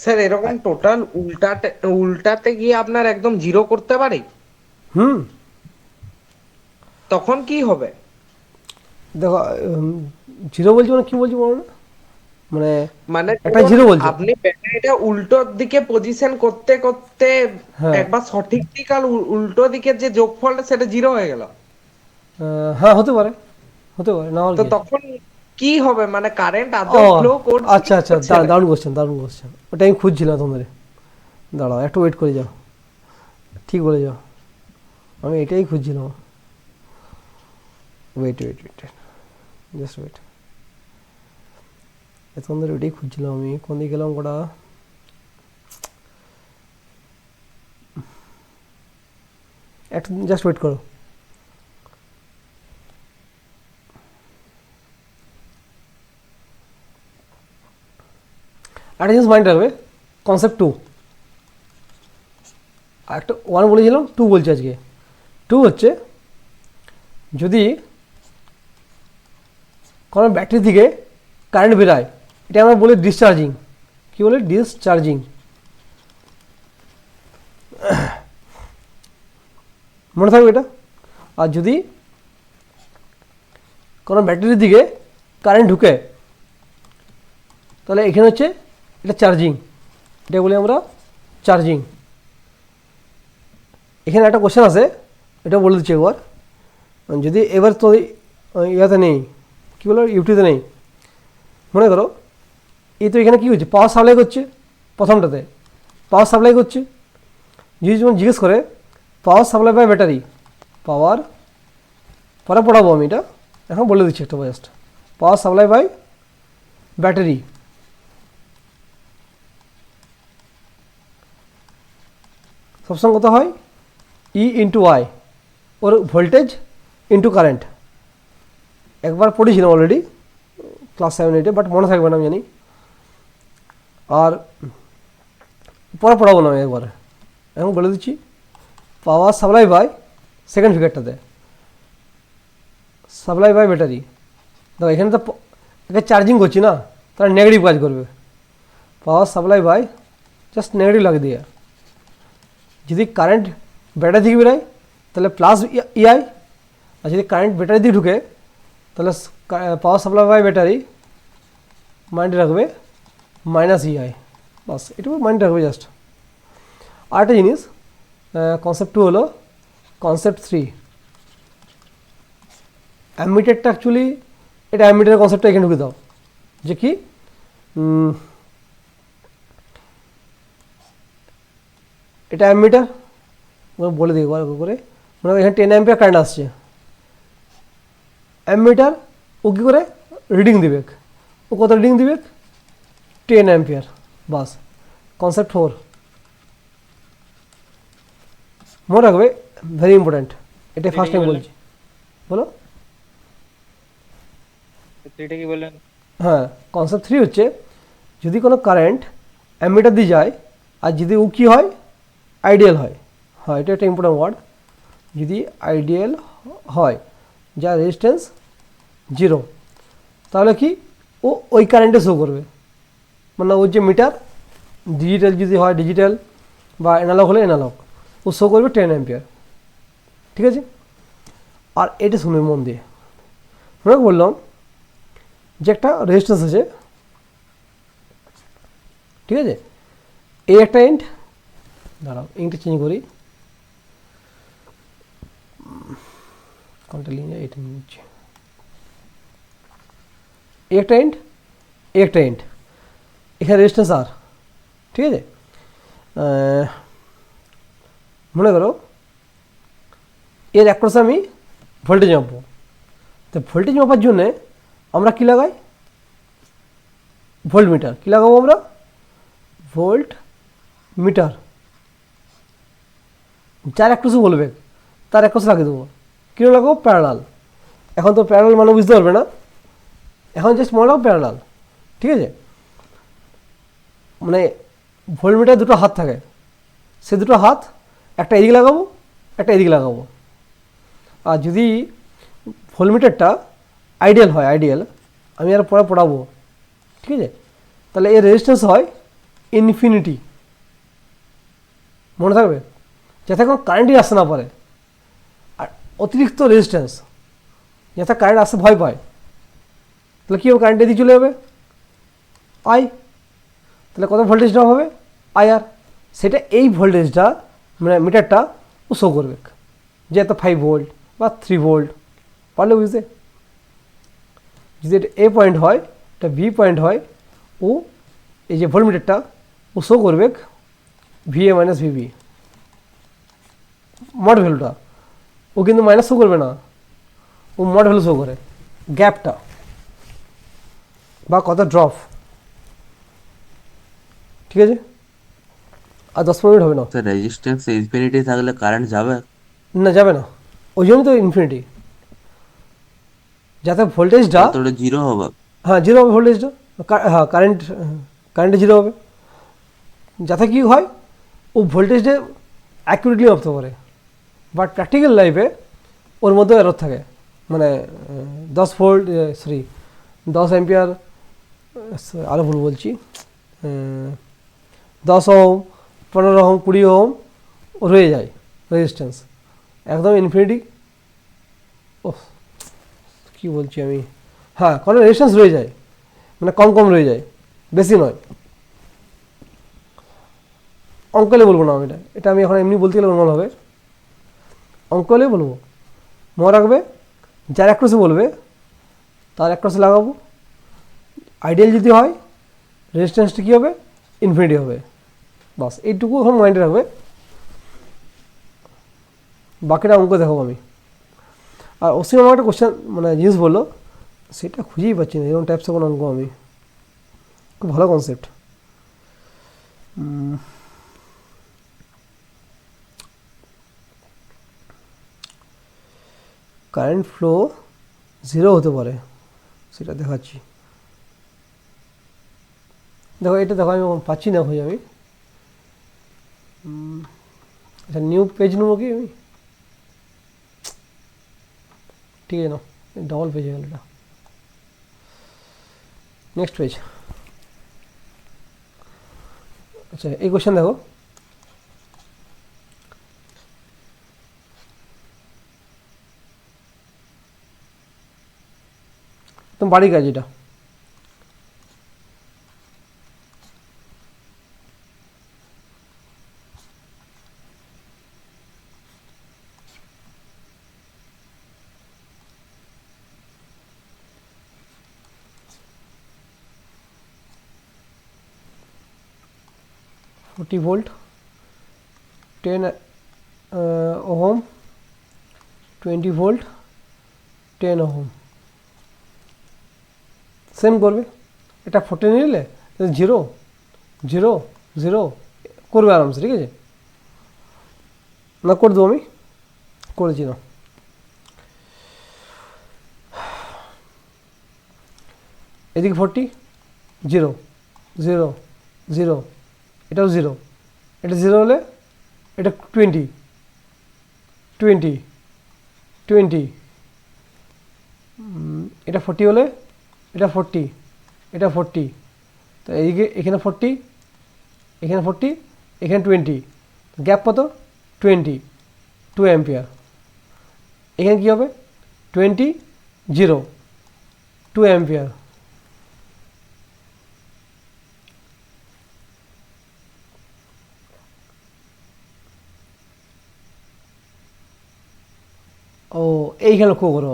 [SPEAKER 2] স্যার এরকম টোটাল উল্টাতে গিয়ে আপনার একদম জিরো করতে পারি,
[SPEAKER 1] হুম,
[SPEAKER 2] তখন কি হবে?
[SPEAKER 1] দেখো জিরো বলছি মানে কি বলছি বলো না, মানে
[SPEAKER 2] মানে
[SPEAKER 1] একটা
[SPEAKER 2] ধরুন
[SPEAKER 1] জিরো বলছো,
[SPEAKER 2] আপনি ব্যাটারিটা উল্টোর দিকে পজিশন করতে করতে
[SPEAKER 1] হ্যাঁ
[SPEAKER 2] একবার সঠিক দিক আর উল্টো দিকের যে যোগফলটা সেটা জিরো হয়ে গেল,
[SPEAKER 1] হ্যাঁ হতে পারে, হতে পারে, না হলে
[SPEAKER 2] তো
[SPEAKER 1] কি আছে?
[SPEAKER 2] তখন কি হবে? মানে কারেন্ট
[SPEAKER 1] ও
[SPEAKER 2] আদৌ ফ্লো করছে
[SPEAKER 1] আচ্ছা
[SPEAKER 2] কি
[SPEAKER 1] আচ্ছা,
[SPEAKER 2] করছে না?
[SPEAKER 1] দারুণ কোশ্চেন, দারুণ কোশ্চেন, ওটা আমি খুঁজছিলাম তোমাদের, দাঁড়াও একটু ওয়েট করে যাও, ঠিক বলে যাও, আমি এটাই খুঁজছিলাম, wait wait wait, just wait, তোমাদের ওইটাই খুঁজছিলাম আমি, কোন দিকে গেলাম ওটা, একটু জাস্ট ওয়েট করো। একটা জিনিস মাইন্ড রাখবে, কনসেপ্ট 2, আর একটা 1 বলেছিলাম, 2 বলছি আজকে। 2 হচ্ছে যদি কোনো ব্যাটারি থেকে কারেন্ট বেরায়, এটা আমরা বলি ডিসচার্জিং। কী বলে? ডিসচার্জিং। মনে থাকবে এটা। আর যদি কোনো ব্যাটারির দিকে কারেন্ট ঢুকে, তাহলে এখানে হচ্ছে এটা চার্জিং, এটা বলি আমরা চার্জিং। এখানে একটা কোশ্চেন আছে, এটা বলে দিচ্ছি একবার, যদি এবার তো ইয়াতে নেই, কী বলো, ইউটিতে নেই, মনে করো এই তো এখানে কী হচ্ছে, পাওয়ার সাপ্লাই করছে, প্রথমটাতে পাওয়ার সাপ্লাই করছে, যদি যেমন জিজ্ঞেস করে power supply by battery, power, পরে পড়াবো আমি এটা, এখন বলে দিচ্ছি একটা just, power supply by battery, সবসময় কত হয়, E into I, or voltage into current. একবার পড়েছিলাম অলরেডি ক্লাস 7 8-এ, বাট মনে থাকবে না আমি জানি, আর পরে পড়াবো না আমি একবার, এখন বলে দিচ্ছি, পাওয়ার সাপ্লাই বাই, সেকেন্ড ফিগারটাতে সাপ্লাই বাই ব্যাটারি, দেখো এখানে তো একে চার্জিং করছি না, তাহলে নেগেটিভ কাজ করবে, power supply by just negative লাগিয়ে দিয়ে, যদি কারেন্ট ব্যাটারি থেকে বেরোয় তাহলে প্লাস ইআই, আর যদি কারেন্ট ব্যাটারি দিয়ে ঢুকে তাহলে পাওয়ার সাপ্লাই বাই ব্যাটারি মাইন্ডে রাখবে মাইনাস ইআই, বাস এটুকু মাইন্ডে রাখবে জাস্ট। আরেকটা জিনিস, কনসেপ্ট 2 হলো কনসেপ্ট 3, অ্যামিটারটা অ্যাকচুয়ালি, এটা অ্যামিটারের কনসেপ্টটা এখানে ঢুকে দাও, যে কি এটা অ্যামিটার, বলে দিই একবার করে, মনে হয় এখানে 10 অ্যাম্পিয়ার কারেন্ট আসছে, অ্যামিটার ও কী করে রিডিং দিবে, ও কত রিডিং দিবে, 10 অ্যাম্পিয়ার, বাস। কনসেপ্ট 4 মনে রাখবে, ভেরি ইম্পর্ট্যান্ট, এটা ফার্স্ট টাইম বলছি, বলো।
[SPEAKER 5] থ্রিটা কি বললেন?
[SPEAKER 1] হ্যাঁ, কনসেপ্ট 3 হচ্ছে যদি কোনো কারেন্ট অ্যামিটার দিয়ে যায়, আর যদি ও কী হয়, আইডিয়াল হয়, হ্যাঁ এটা একটা ইম্পর্ট্যান্ট ওয়ার্ড, যদি আইডিয়াল হয়, যার রেজিস্ট্যান্স 0, তাহলে কি ও ওই কারেন্টে শো করবে, মানে ওর যে মিটার, ডিজিটাল যদি হয় ডিজিটাল, বা অ্যানালগ হলে অ্যানালগ, ও শো করবে 10 অ্যাম্পিয়ার, ঠিক আছে। আর এটা শুনবে মন দিয়ে, মনে বললাম যে একটা রেজিস্ট্যান্স আছে, ঠিক আছে, এই একটা এন্ড, দাঁড়াও এন্ডটা চেঞ্জ করি, কোনটা লিখে এটা নিচ্ছে, এই একটা এন্ড, এই একটা এন্ড, এখানে রেজিস্ট্যান্স আর, ঠিক আছে, মনে করো এর অ্যাক্রসে আমি ভোল্টেজ মাপবো, তো ভোল্টেজ মাপার জন্যে আমরা কী লাগাই? Volt metre. কী লাগাবো আমরা? Volt metre. যার অ্যাক্রসে বলবে তার অ্যাক্রসে লাগিয়ে দেবো। কী লাগাবো? প্যারালাল। এখন তো প্যারালাল মানে বুঝতে পারবে না, এখন জাস্ট মনে রাখো প্যারালাল, ঠিক আছে? মানে ভোল্টমিটার দুটো হাত থাকে, সে দুটো হাত একটা এদিকে লাগাবো, একটা এদিকে লাগাবো। আর যদি ভোল্টমিটারটা আইডিয়াল হয়, আইডিয়াল আমি আর পরে পড়াবো, ঠিক আছে? তাহলে এর রেজিস্ট্যান্স হয় ইনফিনিটি। মনে থাকবে, যাতে কোনো কারেন্টই আসতে না পারে। আর অতিরিক্ত রেজিস্ট্যান্স, যাতে কারেন্ট আসতে ভয় পায়, তাহলে কী হবে? কারেন্ট এদিকে চলে যাবে, আই। তাহলে কত ভোল্টেজ ড্রপ হবে? আইআর। সেটা এই ভোল্টেজটা মানে মিটারটা ও শো করবে যে এত 5 ভোল্ট বা 3 ভোল্ট। পারলে বুঝতে? যদি এটা এ পয়েন্ট হয়, এটা বি পয়েন্ট হয়, ও এই যে ভোল্ট মিটারটা ও শো করবে ভিএ মাইনাস ভিবি মড ভ্যালুটা। ও কিন্তু মাইনাস শো করবে না, ও মড ভ্যালু শো করে, গ্যাপটা বা কত ড্রপ, ঠিক আছে? আর 10-15 মিনিট হবে না।
[SPEAKER 3] স্যার রেজিস্ট্যান্স ইনফিনিটি থাকলে কারেন্ট যাবে?
[SPEAKER 1] না, যাবে না, ওই জন্য তো ইনফিনিটি, যাতে ভোল্টেজটা
[SPEAKER 3] তো ওটা জিরো হবে।
[SPEAKER 1] হ্যাঁ জিরো হবে ভোল্টেজটা, হ্যাঁ কারেন্টে জিরো হবে, যাতে কী হয় ও ভোল্টেজটা অ্যাকুরেটলি মাপতে পারে। বাট প্র্যাকটিক্যাল লাইফে ওর মধ্যে এরর থাকে, মানে 10 ভোল্ট, সরি 10 অ্যাম্পিয়ার, আরও ভুল বলছি, 10 ওহম, 15 ওহম, 20 ওহম রয়ে যায় রেজিস্ট্যান্স, একদম ইনফিনিটি। ও কী বলছি আমি, হ্যাঁ কোনো রেজিস্ট্যান্স রয়ে যায়, মানে কম কম রয়ে যায়, বেশি নয়। অঙ্কলে বলবো না আমি, এটা আমি এখন এমনি বলতে গেলে নর্মাল হবে, অঙ্কলে বলবো। মনে রাখবে যার অ্যাক্রসে বলবে তার অ্যাক্রসে লাগাবো। আইডিয়াল যদি হয় রেজিস্ট্যান্সটা কী হবে? ইনফিনিটি হবে। বাস এইটুকু এখন মাইন্ডে রাখবে, বাকিটা অঙ্ক দেখাবো আমি। আর অসীম আমার একটা কোশ্চেন মানে জিনিস বললো, সেটা খুঁজেই পাচ্ছি না এরকম টাইপসে কোনো অঙ্ক আমি, খুব ভালো কনসেপ্ট। কারেন্ট ফ্লো 0 হতে পারে, সেটা দেখাচ্ছি। দেখো এটা দেখো, আমি পাচ্ছি না খুঁজে আমি, এটা নিউ পেজ নেবো কি আমি, ঠিক আছে না, ডবল পেজ হয়ে গেল এটা, নেক্সট পেজ। আচ্ছা এই কোশ্চেন দেখো, তোমার বাড়ির কাজ এটা। Forty volt, 10 ohm, 20 volt, 10 ohm, same করবে। এটা 40 নিলে 0 0 0 করবে আরামসে, ঠিক আছে? না করে দেবো, আমি করেছি না। এদিকে 40, 0 0 0, এটাও 0, এটা 0 হলে এটা 20 20 20, এটা 40 হলে এটা 40, এটা 40, তো এইদিকে এখানে 40, এখানে 40, এখানে 20, গ্যাপ কত? 20, 2 অ্যাম্পিয়ার। এখানে কী হবে? 20 0, 2 অ্যাম্পিয়ার। ও এইখানে লক্ষ্য করো,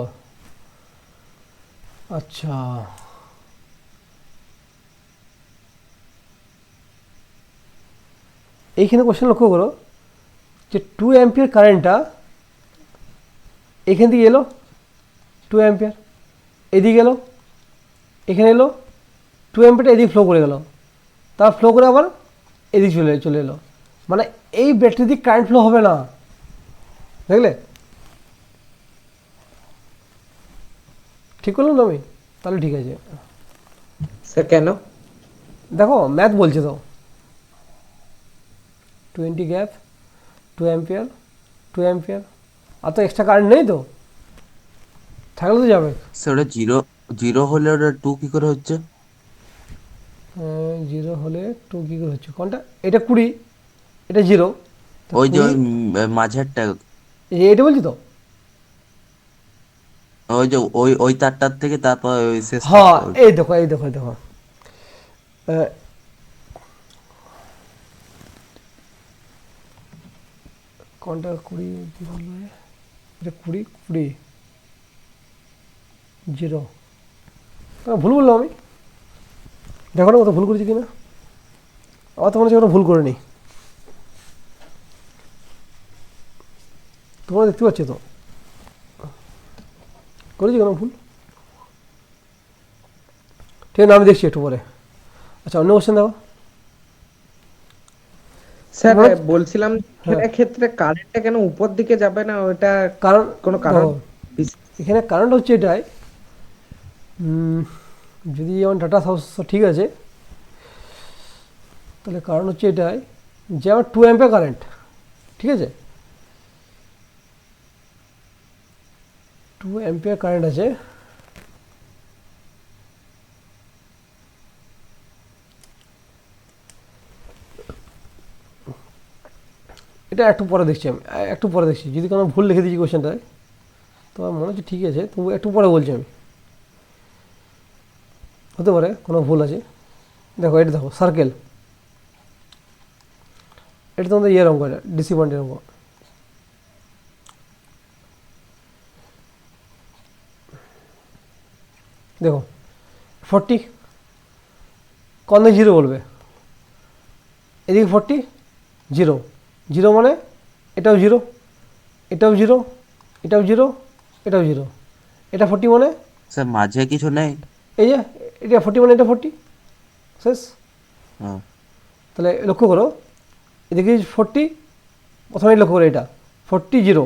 [SPEAKER 1] আচ্ছা এইখানে কোশ্চেন লক্ষ্য করো যে 2 অ্যাম্পিয়ার কারেন্টটা এখান থেকে এলো 2 অ্যাম্পিয়ার, এদিকে এলো, এখানে এলো 2 অ্যাম্পিয়ারটা এদিকে ফ্লো করে গেল, তার ফ্লো করে আবার এদিকে চলে এলো, মানে এই ব্যাটারি দিক কারেন্ট ফ্লো হবে না, দেখলে? ঠিক করলাম না আমি? তাহলে ঠিক আছে।
[SPEAKER 2] স্যার কেন?
[SPEAKER 1] দেখো ম্যাথ বলছে তো 20 গ্যাপ 2 অ্যাম্পিয়ার 2 অ্যাম্পিয়ার, আর তো এক্সট্রা কারেন্ট নেই তো, থাকলে তো যাবে।
[SPEAKER 3] স্যার ওটা জিরো জিরো হলে ওটা টু কি করে হচ্ছে?
[SPEAKER 1] 0 হলে 2 কী করে হচ্ছে কোনটা? এটা 20, এটা 0,
[SPEAKER 3] ওই যে ওই মাঝেরটা,
[SPEAKER 1] এটা বলছি তো।
[SPEAKER 3] ওই যে ওই তারটার থেকে তারপর ওই শেষ
[SPEAKER 1] হ্যাঁ
[SPEAKER 3] তারটা
[SPEAKER 1] এই দেখো এই দেখো এই দেখো, আহ, কোনটা 20 বললো, এটা 20 0, ভুল বললাম আমি, দেখো না কত ভুল করেছি কিনা, আমার তো মনে হচ্ছে ওটা ভুল করে নি, তোমরা দেখতে পাচ্ছ তো করেছি কেন ভুল? ঠিক আছে, আমি দেখছি একটু পরে। আচ্ছা অন্য কোশ্চেন দেখো।
[SPEAKER 2] স্যার
[SPEAKER 1] তোমার-
[SPEAKER 2] বলছিলাম
[SPEAKER 1] হ্যাঁ।
[SPEAKER 2] ক্ষেত্রে কারেন্টটা কেন উপর দিকে যাবে না, ওটা
[SPEAKER 1] কারণ
[SPEAKER 2] কোনো কারণ?
[SPEAKER 1] দেখো, এখানে কারেন্ট হচ্ছে এটাই, যদি যেমন ডাটা সাউন্ড ঠিক আছে, তাহলে কারণ হচ্ছে এটাই যে আমার 2 অ্যাম্পিয়ার কারেন্ট, ঠিক আছে, 2 অ্যাম্পিয়ার কারেন্ট আছে, এটা একটু পরে দেখছি আমি, একটু পরে দেখছি, যদি কোনো ভুল লিখে দিয়েছি কোশ্চেনটায় তো আমার মনে হচ্ছে ঠিক আছে, তবু একটু পরে বলছি আমি, হতে পারে কোনো ভুল আছে। দেখো এটা দেখো সার্কেল, এটা তোমাদের ইয়ের অঙ্ক, এটা ডিসি পয়েন্টের অঙ্ক, দেখো 40, কোন দিকে 0 বলবে, এদিকে 40 0 0 মানে এটাও 0 এটাও 0 এটাও 0 এটাও 0, এটা 40 মানে
[SPEAKER 3] স্যার মাঝে কিছু নেই?
[SPEAKER 1] এই যে এটা 40 মানে এটা 40, শেষ।
[SPEAKER 3] হ্যাঁ
[SPEAKER 1] তাহলে লক্ষ্য করো এদিকে 40, প্রথমে লক্ষ্য করো এটা 40 0,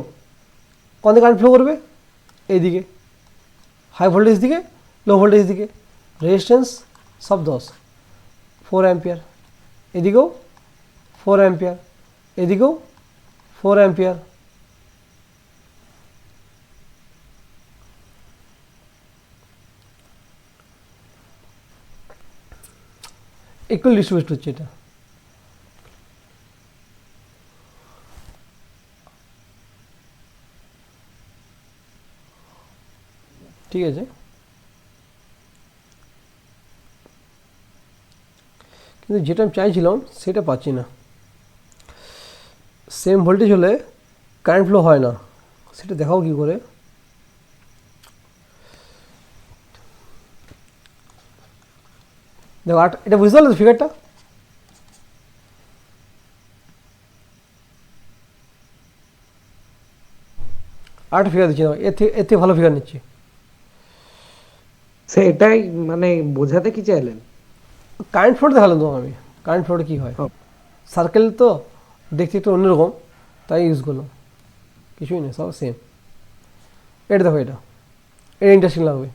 [SPEAKER 1] কোন দিকে কারেন্ট ফ্লো করবে, এইদিকে হাই ভোল্টেজ দিকে লো ভোল্টেজ দিকে, রেজিস্ট্যান্স সব 10, 4 অ্যাম্পিয়ার, এদিকেও 4 অ্যাম্পিয়ার, এদিকেও 4 অ্যাম্পিয়ার, ইকুয়াল ডিস্ট্রিবিউট হচ্ছে এটা। ঠিক আছে, কিন্তু যেটা আমি চাইছিলাম সেটা পাচ্ছি না, সেম ভোল্টেজ হলে কারেন্ট ফ্লো হয় না, সেটা দেখাও কি করে। দেখো এটা বুঝতে পারলে ফিগারটা, আরেকটা ফিগার দিচ্ছি না, এর থেকে ভালো ফিগার নিচ্ছি।
[SPEAKER 2] সেটাই মানে বোঝাতে কি চাইলেন?
[SPEAKER 1] কারেন্ট ফ্লোটা দেখালাম তো আমি, কারেন্ট ফ্লোটা কী হয়,
[SPEAKER 2] ও,
[SPEAKER 1] সার্কেল তো দেখতে একটু অন্যরকম, তাই ইউজ করলাম, কিছুই নেই সব সেম। এটা দেখো এটা ইন্টারেস্টিং লাগবে,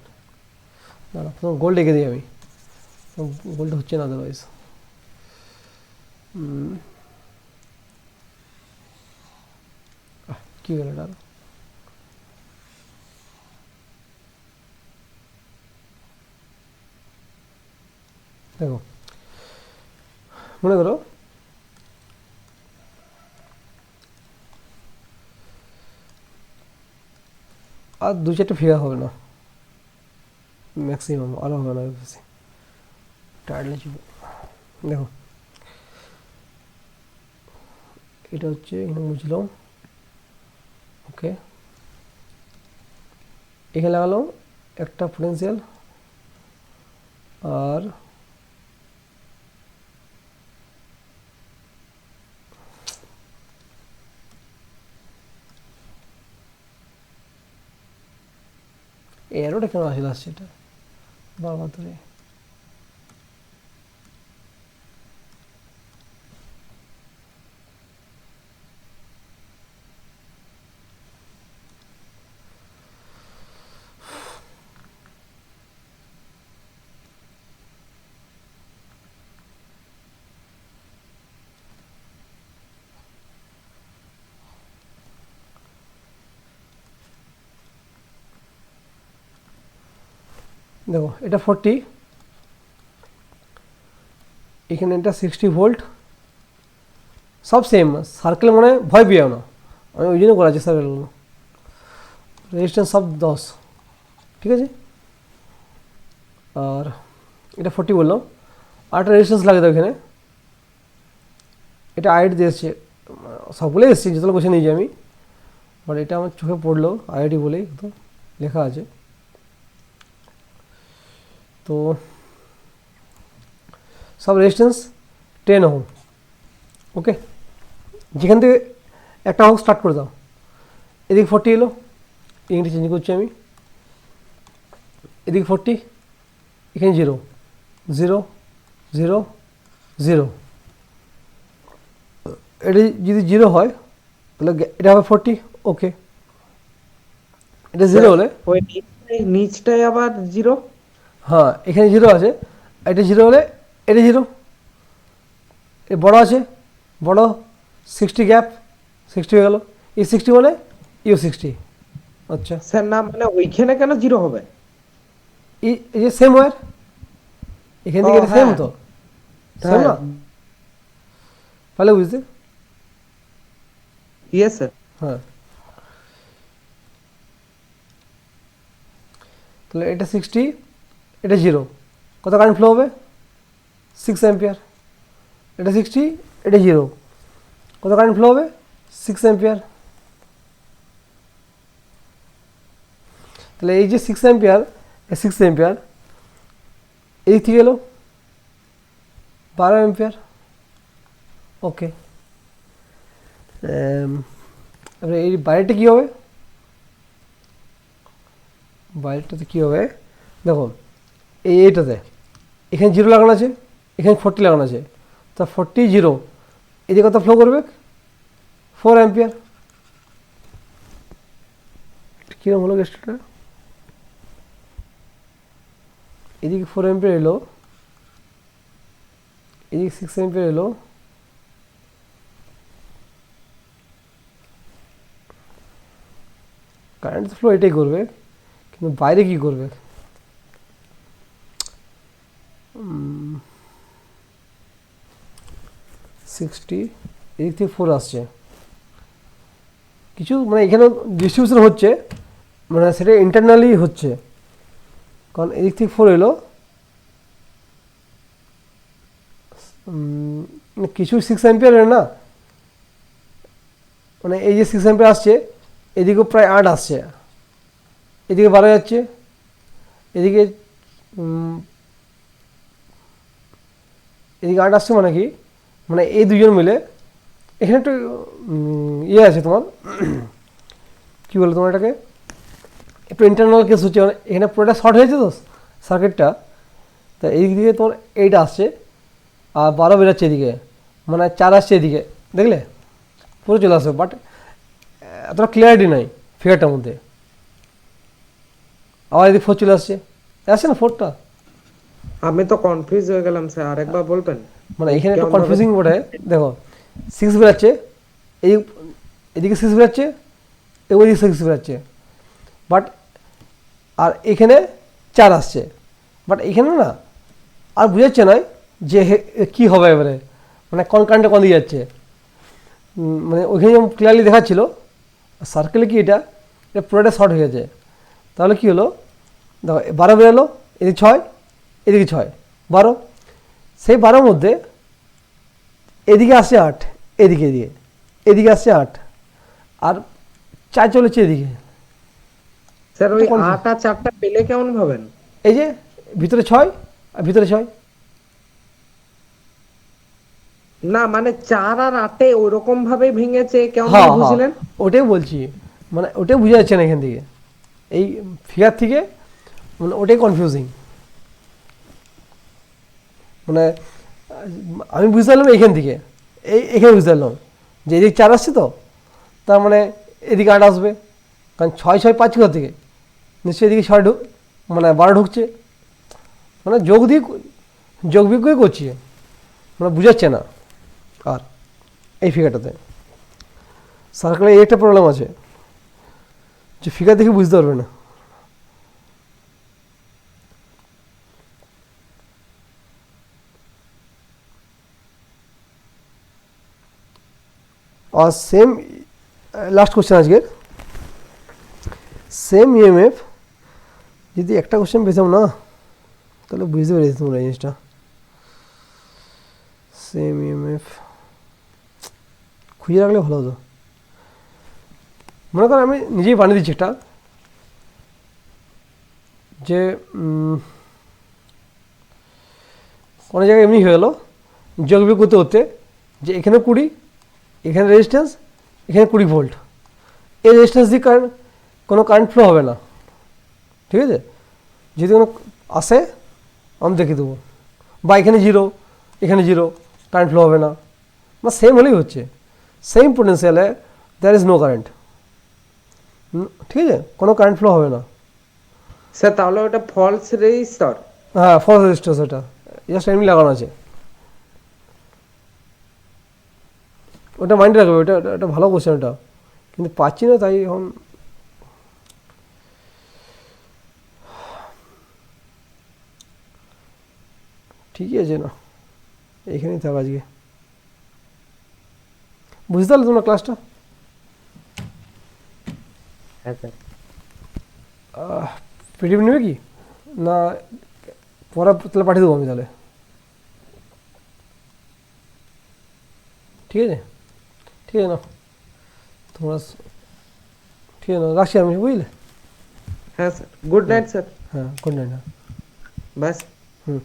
[SPEAKER 1] দাঁড়া প্রথম গোল্ড এঁকে দিই আমি, গোল্ডটা হচ্ছে না আদারওয়াইজ, কী হলো এটা, দেখো মনে করো আর 2-4টে ফিগার হবে না ম্যাক্সিমাম, আরও হবে না বেশি, টায়ার্ড লাগছে। দেখো এটা হচ্ছে এখানে বুঝলাম, ওকে, এখানে লাগালাম একটা পোটেনশিয়াল, আর এরোটা কেন আসছে এটা বারবার ধরে। দেখো এটা 40, এখানে এটা 60 ভোল্ট, সব সেম সার্কেল, মানে ভয় পেও না, আমি ওই জন্য করা আছে সার্কেলগুলো। রেজিস্ট্যান্স সব 10, ঠিক আছে। আর এটা 40 বললাম, আর একটা রেজিস্ট্যান্স লাগে তো এখানে, এটা আইডি দিয়ে এসছে, সবগুলোই এসছে যতগুলো বসে নিয়েছি আমি, বাট এটা আমার চোখে পড়লো আইডি বলেই তো লেখা আছে। তো সব রেজিস্ট্যান্স 10 ওহম, ওকে। যেখান থেকে একটা হোক স্টার্ট করে দাও, এদিকে 40 এলো, ইংরেজি চেঞ্জ করছি আমি, এদিকে 40, এখানে 0 0 0 0, এটা যদি 0 হয় তাহলে এটা হবে 40, ওকে। এটা 0 হলে,
[SPEAKER 2] ওই নিচটাই আবার 0।
[SPEAKER 1] হ্যাঁ এখানে 0 আছে, এটা 0 হলে এটা 0, এ বড় আছে, বড় 60 গ্যাপ, 60 হয়ে গেল, এই 60 মানে ইউ 60, আচ্ছা।
[SPEAKER 2] স্যার না মানে ওইখানে কেন 0 হবে?
[SPEAKER 1] এই যে সেম ওয়ার, এখান থেকে এটা সেম তো, সেম না, তাহলে বুঝতে,
[SPEAKER 2] ইয়েস স্যার।
[SPEAKER 1] হ্যাঁ তাহলে এটা 60, এটা 0, কত কারেন্ট ফ্লো হবে? 6 অ্যাম্পিয়ার। এটা 60, এটা 0, কত কারেন্ট ফ্লো হবে? 6 অ্যাম্পিয়ার। তাহলে এই যে 6 অ্যাম্পিয়ার, 6 অ্যাম্পিয়ার এই থেকে এলো 12 অ্যাম্পিয়ার, ওকে। এবারে এই বাইরেটা কী হবে? বাইরেটাতে কী হবে দেখো, এইটাতে এখানে 0 লাগানো আছে, এখানে 40 লাগানো আছে, তা 40 0, এদিকে কত ফ্লো করবে? 4 অ্যাম্পিয়ার। কীরকম হলো গেস্টটা? এদিকে 4 অ্যাম্পিয়ার এলো, এদিকে 6 অ্যাম্পিয়ার এলো, কারেন্ট ফ্লো এটাই করবে, কিন্তু বাইরে কি করবে? 60, এদিক থেকে 4 আসছে, কিছু মানে এখানে ডিস্ট্রিবিউশন হচ্ছে, মানে সেটা ইন্টারনালি হচ্ছে, কারণ এদিক থেকে 4 এলো, কিছু 6 অ্যাম্পিয়ারের না, মানে এই যে 6 অ্যাম্পিয়ার আসছে, এদিকেও প্রায় 8 আসছে, এদিকে 12 যাচ্ছে, এদিকে এদিকে 8 আসছে, মানে কি, মানে এই দুজন মিলে এখানে একটু ইয়ে আছে তোমার, কী বলে তোমার এটাকে, একটু ইন্টারনাল কেস হচ্ছে, মানে এখানে পুরোটা শর্ট হয়েছে তো সার্কিটটা, তা এই দিকে তোমার 8 আসছে আর 12 বেরোচ্ছে এদিকে, মানে 4 আসছে এদিকে, দেখলে পুরো চলে আসবে, বাট এতটা ক্লিয়ারিটি নাই ফিগারটার মধ্যে। আবার এদিকে 4 চলে আসছে, আসছে না 4টা,
[SPEAKER 2] আমি তো কনফিউজ হয়ে গেলাম স্যার, আরেকবার বলবেন?
[SPEAKER 1] মানে এখানে একটা কনফিউজিং বটে, দেখো 6 বেরাচ্ছে, এদিকে 6 বেরাচ্ছে, ওইদিকে 6 বেরাচ্ছে, বাট আর এখানে 4 আসছে, বাট এখানে না আর বুঝাচ্ছে না যে কী হবে এবারে, মানে কোন কারেন্টটা কোন দিকে যাচ্ছে, মানে ওইখানে যেমন ক্লিয়ারলি দেখাচ্ছিল, সার্কেলে কি এটা পুরোটা শর্ট হয়ে গেছে, তাহলে কী হলো দেখো 12 বেরোলো, এদিকে 6, এদিকে 6 12, সেই 12 মধ্যে এদিকে আসছে 8, এদিকে এদিকে এদিকে আসছে 8, আর 4 চলেছে এদিকে।
[SPEAKER 2] স্যার ওই 8 আর 4টা পেলে কেমন ভাবেন?
[SPEAKER 1] এই যে ভিতরে 6 আর ভিতরে 6,
[SPEAKER 2] না মানে 4 আর 8 ওরকম ভাবে ভেঙেছে, কেমন
[SPEAKER 1] হ্যাঁ
[SPEAKER 2] বুঝলেন?
[SPEAKER 1] ওটাই বলছি, মানে ওটাই বোঝা যাচ্ছে না এখান থেকে, এই ফিগার থেকে মানে ওটাই কনফিউজিং। মানে আমি বুঝতে পারলাম এইখান থেকে, এখানে বুঝতে পারলাম যে এদিকে 4 আসছে, তো তার মানে এদিকে 8 আসবে, কারণ 6 6 5 কোথা থেকে, নিশ্চয়ই এদিকে 6 মানে 12 ঢুকছে, মানে যোগ বিয়োগ করে করছি, মানে বুঝাচ্ছে না। আর এই ফিগারটাতে সার্কেলে এই একটা প্রবলেম আছে যে ফিগার দেখে বুঝতে পারবে না। আর সেম লাস্ট কোশ্চেন আজকের, সেম ইএমএফ যদি একটা কোশ্চেন পেতাম না তাহলে বুঝতে পেরেছি তোমরা এই জিনিসটা। সেম ইএমএফ খুঁজে রাখলে ভালো হতো। মনে করো আমি নিজেই বানিয়ে দিচ্ছি একটা, যে কোনো জায়গায় এমনি হয়ে গেলো যোগ বিয়োগ করতে করতে, যে এখানে 20, এখানে রেজিস্ট্যান্স, এখানে 20 ভোল্ট, এই রেজিস্ট্যান্স দিয়ে কোনো কারেন্ট ফ্লো হবে না, ঠিক আছে। যদি কোনো আসে আমি দেখিয়ে দেবো, বা এখানে 0, এখানে 0, কারেন্ট ফ্লো হবে না, বা সেম হলেই হচ্ছে, সেম পোটেন্সিয়ালে দ্যার ইজ নো কারেন্ট, ঠিক আছে, কোনো কারেন্ট ফ্লো হবে না।
[SPEAKER 2] স্যার তাহলে ওটা ফলস রেজিস্টর?
[SPEAKER 1] হ্যাঁ, ফলস রেজিস্ট্যান্স, এটা জাস্ট এমনি লাগানো আছে, ওটা মাইন্ডে রাখবে। ওটা ভালো কোশ্চেন, ওটা কিন্তু পাচ্ছি না, তাই এখন ঠিকই আছে না, এইখানেই থাক আজকে। বুঝতে পারলে তোমরা ক্লাসটা?
[SPEAKER 4] হ্যাঁ স্যার।
[SPEAKER 1] পিডিএফ নেবে কি না পরে তাহলে পাঠিয়ে দেবো আমি তাহলে, ঠিক আছে? ঠিক আছে না তোমরা, ঠিক আছে না, রাখছি আমি, বুঝলে?
[SPEAKER 2] হ্যাঁ স্যার, গুড নাইট স্যার।
[SPEAKER 1] হ্যাঁ, গুড নাইট। হ্যাঁ,
[SPEAKER 2] বাস।
[SPEAKER 1] হুম।